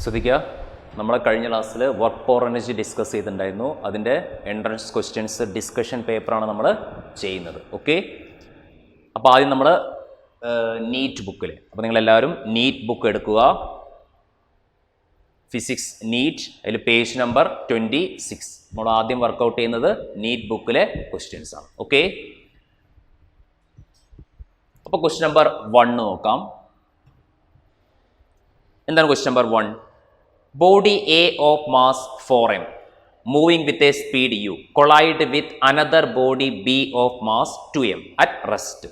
ശ്രദ്ധിക്കുക, നമ്മൾ കഴിഞ്ഞ ക്ലാസ്സിൽ വർക്ക് ഫോർ എനർജി ഡിസ്കസ് ചെയ്തിട്ടുണ്ടായിരുന്നു. അതിൻ്റെ എൻട്രൻസ് ക്വസ്റ്റ്യൻസ് ഡിസ്കഷൻ പേപ്പറാണ് നമ്മൾ ചെയ്യുന്നത്. ഓക്കെ, അപ്പോൾ ആദ്യം നമ്മൾ നീറ്റ് ബുക്കിൽ, അപ്പോൾ നിങ്ങളെല്ലാവരും നീറ്റ് ബുക്ക് എടുക്കുക. ഫിസിക്സ് നീറ്റ്, അതിൽ പേജ് നമ്പർ 26. നമ്മൾ ആദ്യം വർക്കൗട്ട് ചെയ്യുന്നത് നീറ്റ് ബുക്കിലെ ക്വസ്റ്റ്യൻസ് ആണ്. ഓക്കെ, അപ്പോൾ ക്വസ്റ്റ്യൻ നമ്പർ 1 നോക്കാം. എന്താണ് question number 1? Body A of mass 4m moving with a speed u collide with another body B of mass 2m at rest.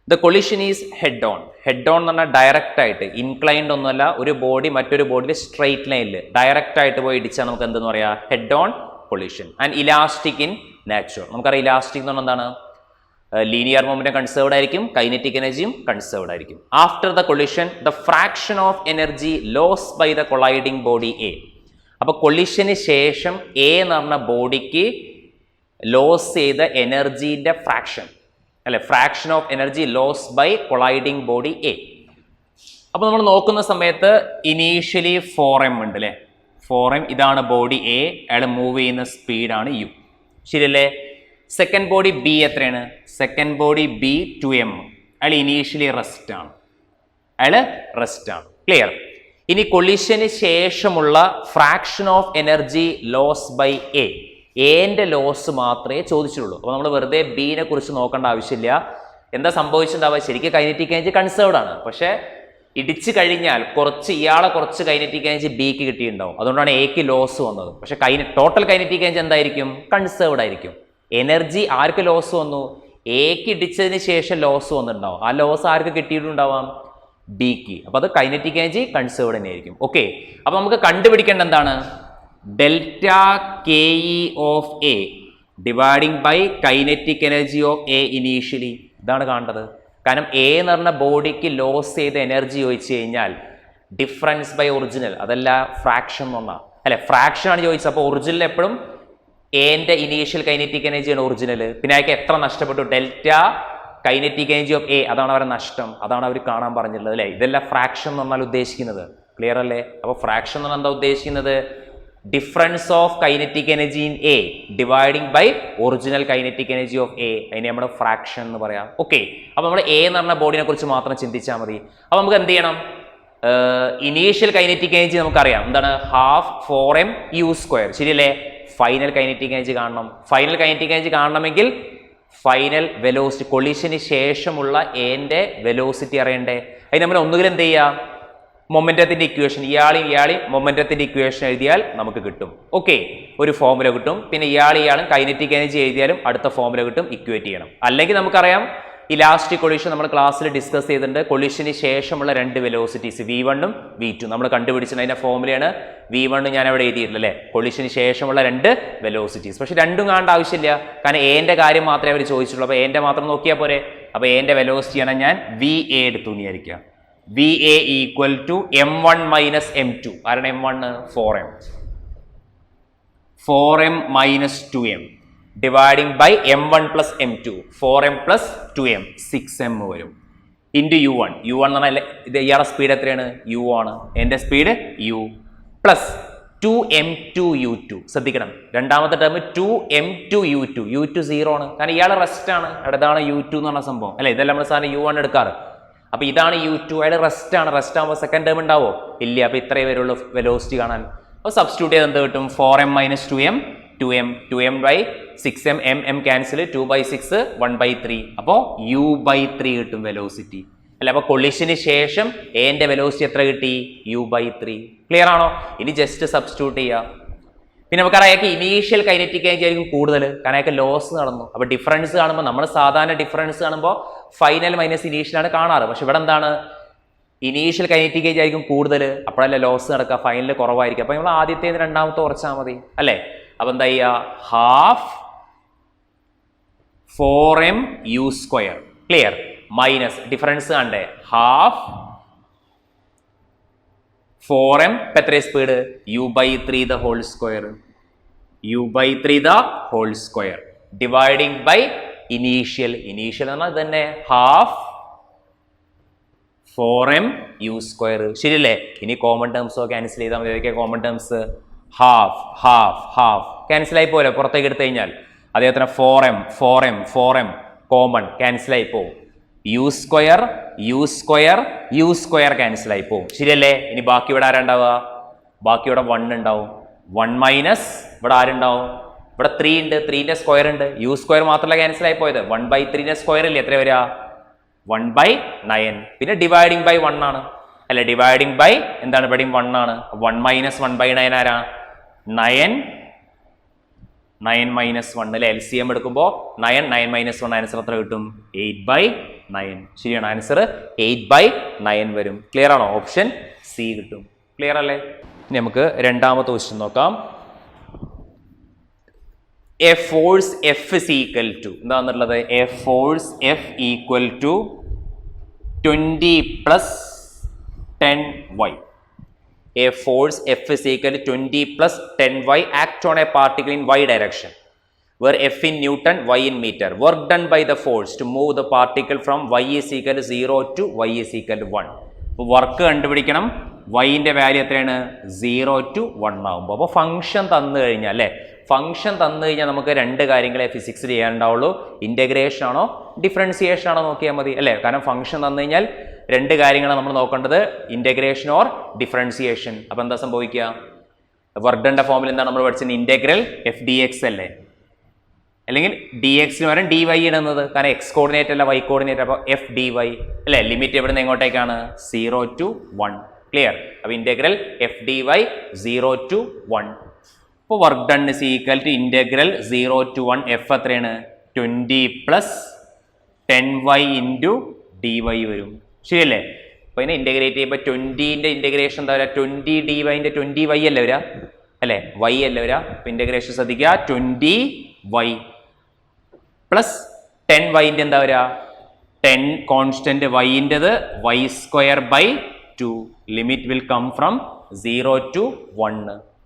The collision is head on. Head on എന്ന് പറഞ്ഞാൽ direct ആയിട്ട്, inclined ഒന്നുമല്ല. ഒരു body മറ്റൊരു ബോഡിയിൽ straight ലൈനിൽ direct ആയിട്ട് പോയി ഇടിച്ചാൽ നമുക്ക് എന്തെന്ന് പറയാം? Head on collision. And elastic in nature. നമുക്കറിയാം ഇലാസ്റ്റിക് എന്ന് പറഞ്ഞാൽ എന്താണ്? ലീനിയർ മൊമെന്റം കൺസേർവ്ഡ് ആയിരിക്കും, കൈനറ്റിക് എനർജിയും കൺസേർവ്ഡ് ആയിരിക്കും. After the collision the fraction of energy loss by the colliding body A. അപ്പോൾ കൊളിഷന് ശേഷം എ എന്ന് പറഞ്ഞ ബോഡിക്ക് ലോസ് ചെയ്ത എനർജീൻ്റെ ഫ്രാക്ഷൻ, അല്ലെ, fraction of energy loss by colliding body A. അപ്പോൾ നമ്മൾ നോക്കുന്ന സമയത്ത് ഇനീഷ്യലി 4m ഉണ്ട്, അല്ലേ? 4m, ഇതാണ് ബോഡി എ, അയാൾ മൂവ് ചെയ്യുന്ന സ്പീഡാണ് u, ശരിയല്ലേ? സെക്കൻഡ് ബോഡി ബി എത്രയാണ്? സെക്കൻഡ് ബോഡി ബി 2m, അയാൾ ഇനീഷ്യലി റെസ്റ്റ് ആണ്, ക്ലിയർ? ഇനി കൊളിഷന് ശേഷമുള്ള fraction of energy loss by A, എൻ്റെ ലോസ് മാത്രമേ ചോദിച്ചിട്ടുള്ളൂ. അപ്പോൾ നമ്മൾ വെറുതെ ബീനെ കുറിച്ച് നോക്കേണ്ട ആവശ്യമില്ല. എന്താ സംഭവിച്ചിട്ടുണ്ടാവുക? ശരിക്കും കൈനറ്റിക് എനർജി കൺസേർവ്ഡ് ആണ്, പക്ഷേ ഇടിച്ചു കഴിഞ്ഞാൽ ഇയാളെ കുറച്ച് കൈനറ്റിക് എനർജി ബിക്ക് കിട്ടിയിട്ടുണ്ടാവും. അതുകൊണ്ടാണ് എക്ക് ലോസ് വന്നത്. പക്ഷേ ടോട്ടൽ കൈനറ്റിക് എനർജി എന്തായിരിക്കും? കൺസേർവ്ഡ് ആയിരിക്കും. എനർജി ആർക്ക് ലോസ് വന്നു? എക്ക് ഇടിച്ചതിന് ശേഷം ലോസ് വന്നിട്ടുണ്ടാവും. ആ ലോസ് ആർക്ക് കിട്ടിയിട്ടുണ്ടാവാം? ബിക്ക്. അപ്പോൾ അത് കൈനറ്റിക് എനർജി കൺസേർവ്ഡ് തന്നെയായിരിക്കും. ഓക്കെ, അപ്പോൾ നമുക്ക് കണ്ടുപിടിക്കേണ്ട എന്താണ്? Delta K E of A dividing by kinetic energy of A initially. ഇതാണ് കാണേണ്ടത്. കാരണം എ എന്ന് പറഞ്ഞ ബോഡിക്ക് ലോസ് ചെയ്ത എനർജി ചോദിച്ചു കഴിഞ്ഞാൽ ഡിഫറൻസ് ബൈ ഒറിജിനൽ, അതല്ല ഫ്രാക്ഷൻ എന്ന് പറഞ്ഞാൽ, അല്ലെ? ഫ്രാക്ഷൻ ആണ് ചോദിച്ചത്. അപ്പോൾ ഒറിജിനൽ എപ്പോഴും എൻ്റെ ഇനീഷ്യൽ കൈനറ്റിക് എനർജിയാണ് ഒറിജിനൽ. പിന്നെ അയാൾക്ക് എത്ര നഷ്ടപ്പെട്ടു? Delta kinetic energy of A, അതാണ് അവരുടെ നഷ്ടം. അതാണ് അവർ കാണാൻ പറഞ്ഞിട്ടുള്ളത്, അല്ലേ? ഇതെല്ലാം ഫ്രാക്ഷൻ എന്ന് പറഞ്ഞാൽ ഉദ്ദേശിക്കുന്നത്, ക്ലിയർ അല്ലേ? അപ്പോൾ ഫ്രാക്ഷൻ എന്ന് പറഞ്ഞാൽ എന്താ ഉദ്ദേശിക്കുന്നത്? Difference of kinetic energy in A dividing by original kinetic energy of A, അതിനെ നമ്മൾ ഫ്രാക്ഷൻ എന്ന് പറയാം. ഓക്കെ, അപ്പോൾ നമ്മൾ എ എന്ന് പറഞ്ഞ ബോഡിനെ കുറിച്ച് മാത്രം ചിന്തിച്ചാൽ മതി. അപ്പോൾ നമുക്ക് എന്ത് ചെയ്യണം? ഇനീഷ്യൽ കൈനറ്റിക് എനർജി നമുക്കറിയാം, എന്താണ്? ഹാഫ് 4m u², ശരിയല്ലേ? ഫൈനൽ കൈനറ്റിക് എനർജി കാണണം. ഫൈനൽ കൈനറ്റിക് എനർജി കാണണമെങ്കിൽ ഫൈനൽ വെലോസിറ്റി, കൊളിഷന് ശേഷമുള്ള എൻ്റെ വെലോസിറ്റി അറിയണ്ടേ? അതിന് നമ്മൾ ഒന്നുകിൽ എന്ത് ചെയ്യാം? മൊമെന്റത്തിന്റെ ഇക്വേഷൻ, ഇയാളെയും മൊമെന്റത്തിന്റെ ഇക്വേഷൻ എഴുതിയാൽ നമുക്ക് കിട്ടും. ഓക്കെ, ഒരു ഫോർമുല കിട്ടും. പിന്നെ ഇയാളും കൈനറ്റിക് എനർജി എഴുതിയാലും അടുത്ത ഫോർമുല കിട്ടും, ഇക്വേറ്റ് ചെയ്യണം. അല്ലെങ്കിൽ നമുക്കറിയാം ഇലാസ്റ്റിക് കൊളിഷൻ നമ്മൾ ക്ലാസ്സിൽ ഡിസ്കസ് ചെയ്തിട്ടുണ്ട്. കൊളിഷന് ശേഷമുള്ള രണ്ട് വെലോസിറ്റീസ് v1 ഉം v2 നമ്മൾ കണ്ടുപിടിച്ചത്. അതിന്റെ ഫോർമുലയാണ് v1 ഞാൻ അവിടെ എഴുതിയിട്ടില്ല, അല്ലേ? കൊളിഷന് ശേഷമുള്ള രണ്ട് വെലോസിറ്റീസ്. പക്ഷെ രണ്ടും കാണേണ്ട ആവശ്യമില്ല, കാരണം എന്റെ കാര്യം മാത്രമേ അവർ ചോദിച്ചുള്ളൂ. അപ്പോൾ എന്റെ മാത്രം നോക്കിയാൽ പോരെ. അപ്പോൾ എന്റെ വെലോസിറ്റിയാണ് ഞാൻ va എടുത്തു വിചാരിക്കുക. va equal to m1 minus m2. കാരണം m1 4m, 4m minus 2m dividing by m1 plus m2, 4m plus 2m 6m വരും. ഇൻറ്റു u1 എന്ന് പറഞ്ഞാൽ ഇത് ഇയാളുടെ സ്പീഡ് എത്രയാണ്? u ആണ്. എൻ്റെ speed u plus 2m2 u2. ശ്രദ്ധിക്കണം, രണ്ടാമത്തെ ടേം 2m2 u2. u2 0 ആണ്, കാരണം ഇയാൾ റെസ്റ്റ് ആണ്. ഇതാണ് u2 എന്ന് പറഞ്ഞ സംഭവം, അല്ലെ? ഇതെല്ലാം നമ്മൾ സാധനം u1 എടുക്കാറ്. അപ്പൊ ഇതാണ് u2, അയാൾ റെസ്റ്റ് ആണ്. റെസ്റ്റ് ആകുമ്പോൾ സെക്കൻഡ് ടേം ഉണ്ടാവോ? ഇല്ല. അപ്പൊ ഇത്രയേ വരുള്ളൂ വെലോസിറ്റി കാണാൻ. അപ്പോൾ സബ്സ്റ്റിറ്റ്യൂട്ട് ചെയ്ത് എന്ത് കിട്ടും? 4m minus 2m by 6m, m cancel, 2/6 1/3. അപ്പോൾ u/3 കിട്ടും വെലോസിറ്റി, അല്ല? അപ്പോൾ കൊളിഷന് ശേഷം എന്റെ വെലോസിറ്റി എത്ര കിട്ടി? u/3. ക്ലിയർ ആണോ? ഇനി ജസ്റ്റ് സബ്സ്റ്റിറ്റ്യൂട്ട് ചെയ്യുക. പിന്നെ നമുക്കറിയാം ഇനീഷ്യൽ കൈനറ്റിക് എനർജി ആയിരിക്കും കൂടുതൽ, കാരണം അയാൾക്ക് ലോസ് നടന്നു. അപ്പോൾ ഡിഫറൻസ് കാണുമ്പോൾ നമ്മൾ സാധാരണ ഡിഫറൻസ് കാണുമ്പോൾ ഫൈനൽ മൈനസ് ഇനീഷ്യലാണ് കാണാറ്. പക്ഷെ ഇവിടെ എന്താണ്? ഇനീഷ്യൽ കൈനറ്റിക് എനർജി ആയിരിക്കും കൂടുതൽ, അപ്പോഴല്ലേ ലോസ് നടക്കുക, ഫൈനൽ കുറവായിരിക്കും. അപ്പോൾ നമ്മൾ ആദ്യത്തെ രണ്ടാമത്തെ കുറച്ചാൽ മതി, അല്ലേ? അപ്പോൾ എന്താ ചെയ്യുക? Half 4m u², clear, minus difference കണ്ടേ, ഹാഫ് 4m എത്ര speed? u/3 the whole square, u/3 the whole square dividing by initial എന്ന് പറഞ്ഞാൽ തന്നെ ഹാഫ് 4m u സ്ക്വയർ. ശരിയല്ലേ? ഇനി കോമൺ ടേംസോ ക്യാൻസൽ ചെയ്താൽ മതി. ഏതൊക്കെ common terms? Half half half cancel ആയി പോലെ പുറത്തേക്ക് എടുത്തു കഴിഞ്ഞാൽ. അതേപോലെ 4m കോമൺ ക്യാൻസൽ ആയി പോവും. യു സ്ക്വയർ ക്യാൻസൽ ആയി പോവും. ശരിയല്ലേ? ഇനി ബാക്കി ഇവിടെ ആരുണ്ടാവുക? ബാക്കി ഇവിടെ 1 ഉണ്ടാവും. 1 മൈനസ് ഇവിടെ ആരുണ്ടാവും? ഇവിടെ 3 ഉണ്ട്. 3ന്റെ സ്ക്വയർ ഉണ്ട്. യു സ്ക്വയർ മാത്രമല്ല ക്യാൻസൽ ആയി പോയത്. 1/3ന്റെ സ്ക്വയർ ഇല്ലേ? എത്ര വരിക? 1/9. പിന്നെ ഡിവൈഡിങ് ബൈ 1 ആണ് അല്ലെ? ഡിവൈഡിങ് ബൈ എന്താണ്? ഇവിടെയും 1 ആണ്. 1 മൈനസ് 1/9 ആരാ? 9 മൈനസ് 1 അല്ലെ? LCM എടുക്കുമ്പോൾ 9 മൈനസ് 1 ആൻസർ എത്ര കിട്ടും? 8/9. ശരിയാണ്. ആൻസർ 8/9 വരും. ക്ലിയർ ആണോ? ഓപ്ഷൻ സി കിട്ടും. ക്ലിയർ അല്ലേ? ഇനി നമുക്ക് രണ്ടാമത്തെ ക്വസ്റ്റ്യൻ നോക്കാം. A force F is equal to എന്താന്നുള്ളത്? A force F equal to 20 + 10y. A force F is equal to 20 + 10y act on a particle in y direction, where F in Newton, y in meter. Work done by the force to move the particle from y is equal to 0 to y is equal to 1. അപ്പോൾ work കണ്ടുപിടിക്കണം. വൈൻ്റെ value എത്രയാണ്? 0 to 1 ആകുമ്പോൾ. അപ്പോൾ function തന്നു കഴിഞ്ഞാൽ അല്ലേ? Function തന്നു കഴിഞ്ഞാൽ നമുക്ക് രണ്ട് കാര്യങ്ങളെ ഫിസിക്സ് ചെയ്യാനുണ്ടാവുള്ളൂ. ഇൻ്റഗ്രേഷൻ ആണോ ഡിഫറൻസിയേഷൻ ആണോ നോക്കിയാൽ മതി അല്ലേ? കാരണം ഫംഗ്ഷൻ തന്നു കഴിഞ്ഞാൽ രണ്ട് കാര്യങ്ങളാണ് നമ്മൾ നോക്കേണ്ടത്, ഇൻ്റഗ്രേഷൻ ഓർ ഡിഫറൻസിയേഷൻ. അപ്പോൾ എന്താ സംഭവിക്കുക? വർക്ക് ഡണ്ടെ ഫോമിൽ എന്താണ് നമ്മൾ പഠിച്ചത്? ഇൻ്റഗ്രൽ എഫ് ഡി എക്സ് അല്ലേ? അല്ലെങ്കിൽ ഡി എക്സിന് പകരം ഡി വൈ ഇടുന്നത്, കാരണം എക്സ് കോർഡിനേറ്റ് അല്ല വൈ കോർഡിനേറ്റ്. അപ്പോൾ എഫ് ഡി വൈ അല്ലേ? ലിമിറ്റ് എവിടെ നിന്ന് എങ്ങോട്ടേക്കാണ്? 0 to 1. ക്ലിയർ? അപ്പോൾ integral F D Y 0 to 1. ഇപ്പോൾ work done is equal to integral 0 to 1 F എത്രയാണ്? 20 + 10y × dy വരും. ശരിയല്ലേ? അപ്പോൾ ഇതിനെ ഇൻ്റഗ്രേറ്റ് ചെയ്യുമ്പോൾ 20ൻ്റെ ഇൻ്റഗ്രേഷൻ എന്താ വരിക? 20 dy ൻ്റെ 20y അല്ലേ വരിക അല്ലേ? y അല്ലേ വരിക? അപ്പോൾ ഇൻ്റഗ്രേഷൻ ശ്രദ്ധിക്കുക. 20y + 10yൻ്റെ എന്താ വരിക? 10 കോൺസ്റ്റൻറ്റ് yൻ്റെത് y²/2. Limit will come from 0 to 1.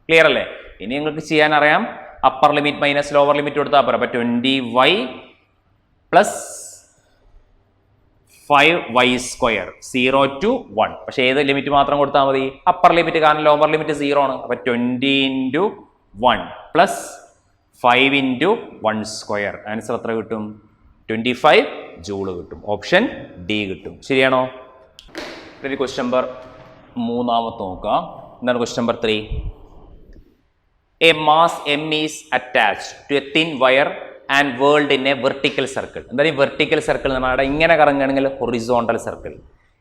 Clear അല്ലേ? ഇനി നിങ്ങൾക്ക് ചെയ്യാൻ അറിയാം, upper limit minus lower limit കൊടുത്താൽ പോരാ. അപ്പോൾ 20y + 5y², 0 to 1. പക്ഷേ ഏത് ലിമിറ്റ് മാത്രം കൊടുത്താൽ മതി? അപ്പർ ലിമിറ്റ്, കാരണം ലോവർ ലിമിറ്റ് 0 ആണ്. അപ്പോൾ 20 × 1 + 5 × 1². ആൻസർ എത്ര കിട്ടും? 25 ജൂൾ കിട്ടും. ഓപ്ഷൻ ഡി കിട്ടും. ശരിയാണോ? ഇനി ക്വസ്റ്റ്യൻ നമ്പർ 3 നോക്കാം. എന്താണ് question number 3? A mass m is attached to a thin wire and whirled in a vertical circle. എന്താണ് ഈ വെർട്ടിക്കൽ സർക്കിൾ? നമ്മുടെ ഇങ്ങനെ കറങ്ങുകയാണെങ്കിൽ ഹൊറിസോണ്ടൽ സർക്കിൾ,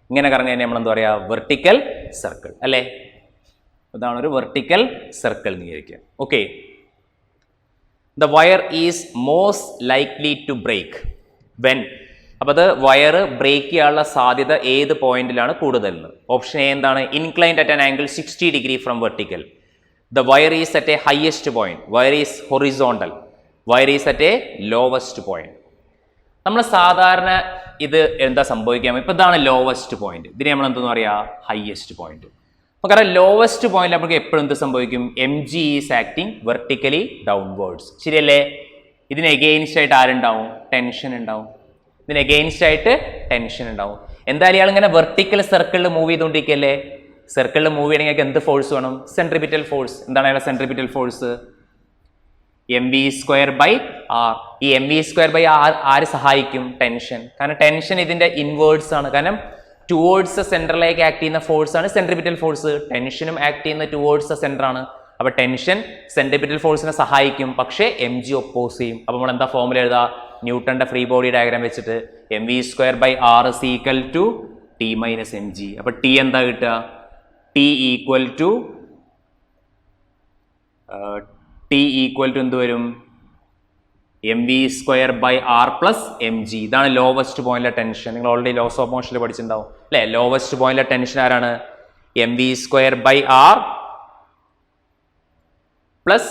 ഇങ്ങനെ കറങ്ങുകയാണെങ്കിൽ നമ്മൾ എന്താ പറയുക? വെർട്ടിക്കൽ സർക്കിൾ അല്ലേ? ഇതാണ് ഒരു വെർട്ടിക്കൽ സർക്കിൾ എന്ന് വിചാരിക്കുക. Okay. The wire is most likely to break when. അപ്പോൾ അത് വയർ ബ്രേക്ക് ചെയ്യാനുള്ള സാധ്യത ഏത് പോയിന്റിലാണ് കൂടുതൽ? ഓപ്ഷൻ എ എന്താണ്? Inclined at an angle 60 degree from vertical. The wire is at a highest point. Wire is horizontal. Wire is at a lowest point. നമ്മൾ സാധാരണ ഇത് എന്താ സംഭവിക്കാം? ഇപ്പം ഇതാണ് ലോവസ്റ്റ് പോയിന്റ്. ഇതിനെ നമ്മൾ എന്തെന്ന് പറയുക? Highest point. അപ്പോൾ കാരണം ലോവസ്റ്റ് പോയിന്റ് നമുക്ക് എപ്പോഴും എന്ത് സംഭവിക്കും? mg is acting vertically downwards. ശരിയല്ലേ? ഇതിന് എഗെയിൻസ്റ്റ് ആയിട്ട് ആരുണ്ടാവും? ടെൻഷൻ ഉണ്ടാവും. ഇതിന് എഗെയിൻസ്റ്റ് ആയിട്ട് ടെൻഷൻ ഉണ്ടാവും. എന്തായാലും ഇയാൾ ഇങ്ങനെ വെർട്ടിക്കൽ സർക്കിളിൽ മൂവ് ചെയ്തുകൊണ്ടിരിക്കുകയല്ലേ? സർക്കിളിൽ മൂവ് ചെയ്യണമെങ്കിൽ എന്ത് ഫോഴ്സ് വേണം? Centripetal force. എന്താണ് അയാളുടെ സെൻട്രിപിറ്റൽ ഫോഴ്സ്? mv²/r. ഈ mv²/r ആര് സഹായിക്കും? ടെൻഷൻ. കാരണം ടെൻഷൻ ഇതിന്റെ ഇൻവേർഡ്സ് ആണ്. കാരണം ടുവേർഡ്സ് സെൻട്രലിലേക്ക് ആക്ട് ചെയ്യുന്ന ഫോഴ്സ് ആണ് സെൻട്രിപിറ്റൽ ഫോഴ്സ്. ടെൻഷനും ആക്ട് ചെയ്യുന്ന ടുവേർഡ്സ് സെൻറ്റർ ആണ്. അപ്പോൾ ടെൻഷൻ സെൻട്രിപിറ്റൽ ഫോഴ്സിനെ സഹായിക്കും, പക്ഷേ mg ഒപ്പോസ് ചെയ്യും. അപ്പോൾ നമ്മൾ എന്താ ഫോർമുല എഴുതുക? ന്യൂട്ടന്റെ ഫ്രീ ബോഡി ഡയഗ്രാം വെച്ചിട്ട് mv²/r = t - mg. അപ്പോൾ t എന്താ കിട്ടുക? t equal to എന്ത് വരും? mv²/r + mg. ഇതാണ് ലോവസ്റ്റ് പോയിന്റിലെ ടെൻഷൻ. നിങ്ങൾ ഓൾറെഡി ലോസ് ഓഫ് മോഷനിൽ പഠിച്ചിട്ടുണ്ടാവും അല്ലേ? ലോവസ്റ്റ് പോയിന്റിലെ ടെൻഷൻ ആരാണ്? mv²/r +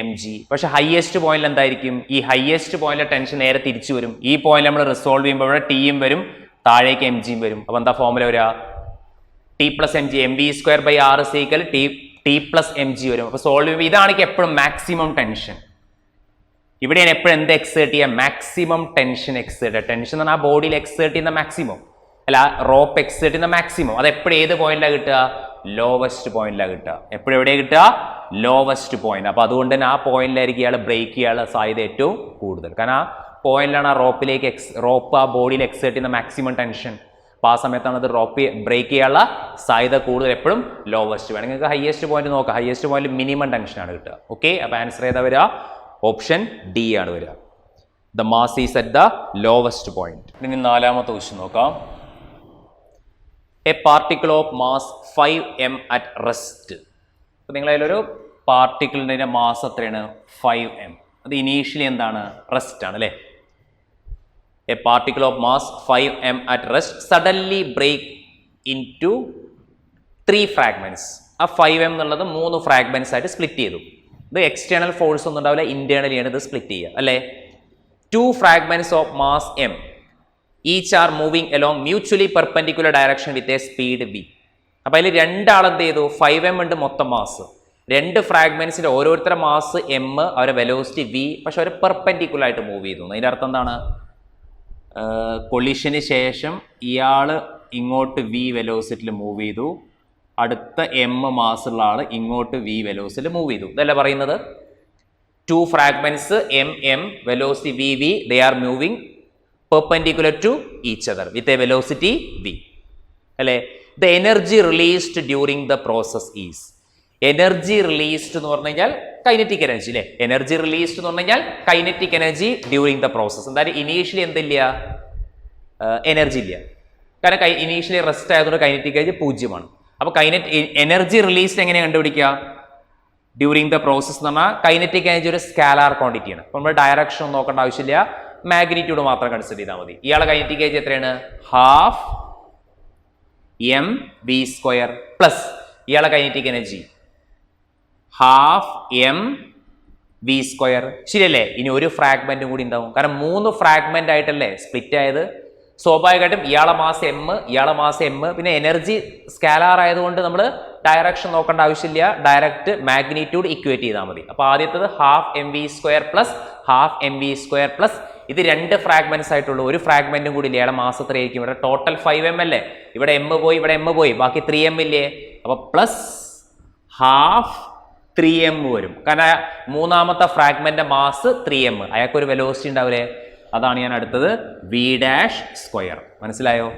mg. പക്ഷെ ഹയസ്റ്റ് പോയിന്റിൽ എന്തായിരിക്കും? ഈ ഹയസ്റ്റ് പോയിന്റിലെ ടെൻഷൻ നേരെ തിരിച്ചു വരും. ഈ പോയിന്റ് നമ്മൾ റിസോൾവ് ചെയ്യുമ്പോൾ ഇവിടെ ടിയും വരും, താഴേക്ക് mgയും വരും. അപ്പോൾ എന്താ ഫോർമുല വരിക? t + mg. mv²/r = t + mg വരും. അപ്പോൾ സോൾവ് ചെയ്യുമ്പോൾ ഇതാണ് എപ്പോഴും മാക്സിമം ടെൻഷൻ. ഇവിടെയാണ് എപ്പോഴും എന്ത് എക്സേർട്ട് ചെയ്യുക? മാക്സിമം ടെൻഷൻ എക്സേർട്ട് ചെയ്യുക. ടെൻഷൻ എന്ന് പറഞ്ഞാൽ ആ ബോഡിയിൽ എക്സേർട്ട് ചെയ്യുന്ന മാക്സിമം. അല്ല റോപ്പ് എക്സേർട്ട് ചെയ്യുന്ന മാക്സിമം അത് എപ്പോഴും ഏത് പോയിന്റിലാണ് കിട്ടുക? ലോവസ്റ്റ് പോയിന്റിലാണ് കിട്ടുക. എപ്പോഴും എവിടെയാണ് കിട്ടുക? Lowest point. അപ്പൊ അതുകൊണ്ട് തന്നെ ആ പോയിന്റിലായിരിക്കും ഇയാൾ ബ്രേക്ക് ചെയ്യാനുള്ള സാധ്യത ഏറ്റവും കൂടുതൽ. കാരണം ആ പോയിന്റിലാണ് ആ റോപ്പ് ആ ബോഡിയിൽ എക്സേർട്ട് ചെയ്യുന്ന മാക്സിമം ടെൻഷൻ. അപ്പോൾ ആ സമയത്താണ് അത് ബ്രേക്ക് ചെയ്യാനുള്ള സാധ്യത കൂടുതൽ എപ്പോഴും ലോവസ്റ്റ്. വേണമെങ്കിൽ നിങ്ങൾക്ക് ഹയസ്റ്റ് പോയിന്റ് നോക്കാം. ഹയസ്റ്റ് പോയിന്റ് മിനിമം ടെൻഷനാണ് കിട്ടുക. ഓക്കെ, അപ്പോൾ ആൻസർ ഏതാ വരിക? ഓപ്ഷൻ ഡി ആണ് വരിക. The mass is at the lowest point. ഇനി നാലാമത്തെ ക്വസ്റ്റ്യൻ നോക്കാം. A particle of mass 5m at rest. അപ്പോൾ നിങ്ങളതിലൊരു പാർട്ടിക്കിളിൻ്റെ മാസ് എത്രയാണ്? 5m. അത് ഇനീഷ്യലി എന്താണ്? റെസ്റ്റ് ആണ് അല്ലേ? A particle of mass 5m at rest suddenly break into 3 fragments. ആ 5m എന്നുള്ളത് 3 ഫ്രാഗ്മെന്റ്സ് ആയിട്ട് സ്പ്ലിറ്റ് ചെയ്തു. ഇത് എക്സ്റ്റേണൽ ഫോഴ്സ് ഒന്നും ഉണ്ടാവില്ല, ഇന്റേണലി ആണ് ഇത് സ്പ്ലിറ്റ് ചെയ്യുക അല്ലേ? 2 fragments of mass m each are moving along mutually perpendicular direction with a speed v. അപ്പോൾ അതിൽ രണ്ടാളെന്ത് ചെയ്തു? 5m ഉണ്ട് മൊത്തം മാസ്. 2 ഫ്രാഗ്മെന്റ്സിന്റെ ഓരോരുത്തരുടെ മാസ് m, അവരുടെ വെലോസിറ്റി v, പക്ഷെ അവർ പെർപെൻഡിക്കുലർ ആയിട്ട് മൂവ് ചെയ്തു. അതിന്റെ അർത്ഥം എന്താണ്? കൊളിഷന് ശേഷം ഇയാൾ ഇങ്ങോട്ട് v വെലോസിറ്റിയിൽ മൂവ് ചെയ്തു, അടുത്ത m മാസുള്ള ആൾ ഇങ്ങോട്ട് v വെലോസിറ്റിയിൽ മൂവ് ചെയ്തു. ഇതല്ല പറയുന്നത്? 2 fragments m velocity v, they are moving perpendicular to each other with a velocity v. അല്ലേ? The energy released during the process is. Energy released എന്ന് പറഞ്ഞു കഴിഞ്ഞാൽ കൈനറ്റിക് എനർജി അല്ലേ? എനർജി റിലീസ്ഡ് എന്ന് പറഞ്ഞു കഴിഞ്ഞാൽ kinetic energy during the process. എന്തായാലും initially എന്തില്ല? എനർജി ഇല്ല. കാരണം ഇനീഷ്യലി റെസ്റ്റ് ആയതുകൊണ്ട് കൈനറ്റിക് എനർജി 0ആണ്. അപ്പോൾ എനർജി റിലീസ്ഡ് എങ്ങനെയാണ് കണ്ടുപിടിക്കുക? ഡ്യൂറിങ് ദ പ്രോസസ് എന്ന് പറഞ്ഞാൽ കൈനറ്റിക് എനർജി ഒരു സ്കാലാർ ക്വാണ്ടിറ്റിയാണ്. അപ്പോൾ നമ്മൾ ഡയറക്ഷൻ നോക്കേണ്ട ആവശ്യമില്ല, മാഗ്നിറ്റ്യൂഡ് മാത്രം കൺസിഡർ ചെയ്താൽ മതി. ഇയാളെ കൈനറ്റിക് എനർജി എത്രയാണ്? ½ mv² പ്ലസ് ഇയാളെ കൈനറ്റിക് എനർജി ½ mv². ശരിയല്ലേ? ഇനി ഒരു ഫ്രാഗ്മെന്റും കൂടി ഉണ്ടാവും. കാരണം 3 ഫ്രാഗ്മെന്റ് ആയിട്ടല്ലേ സ്പ്ലിറ്റ് ആയത്. സ്വാഭാവികമായിട്ടും ഇയാളെ മാസ് m, പിന്നെ എനർജി സ്കാലാർ ആയതുകൊണ്ട് നമ്മൾ ഡയറക്ഷൻ നോക്കേണ്ട ആവശ്യമില്ല, ഡയറക്റ്റ് മാഗ്നിറ്റ്യൂഡ് ഇക്വേറ്റ് ചെയ്താൽ മതി. അപ്പോൾ ആദ്യത്തത് ½ mv² പ്ലസ് ½ mv² പ്ലസ് ഇത് 2 ഫ്രാഗ്മെന്റ്സ് ആയിട്ടുള്ളൂ. ഒരു ഫ്രാഗ്മെന്റും കൂടി ഇല്ല. ഇയാളെ മാസ് എത്രയായിരിക്കും? ഇവിടെ ടോട്ടൽ 5m അല്ലേ? ഇവിടെ m പോയി, ഇവിടെ m പോയി, ബാക്കി 3m ഇല്ലേ? അപ്പോൾ പ്ലസ് ½ 3m വരും. കാരണം മൂന്നാമത്തെ ഫ്രാഗ്മെന്റ് മാസ് 3m, അയാൾക്കൊരു വെലോസിറ്റി ഉണ്ടാവില്ലേ? അതാണ് ഞാൻ അടുത്തത് v². മനസ്സിലായോ?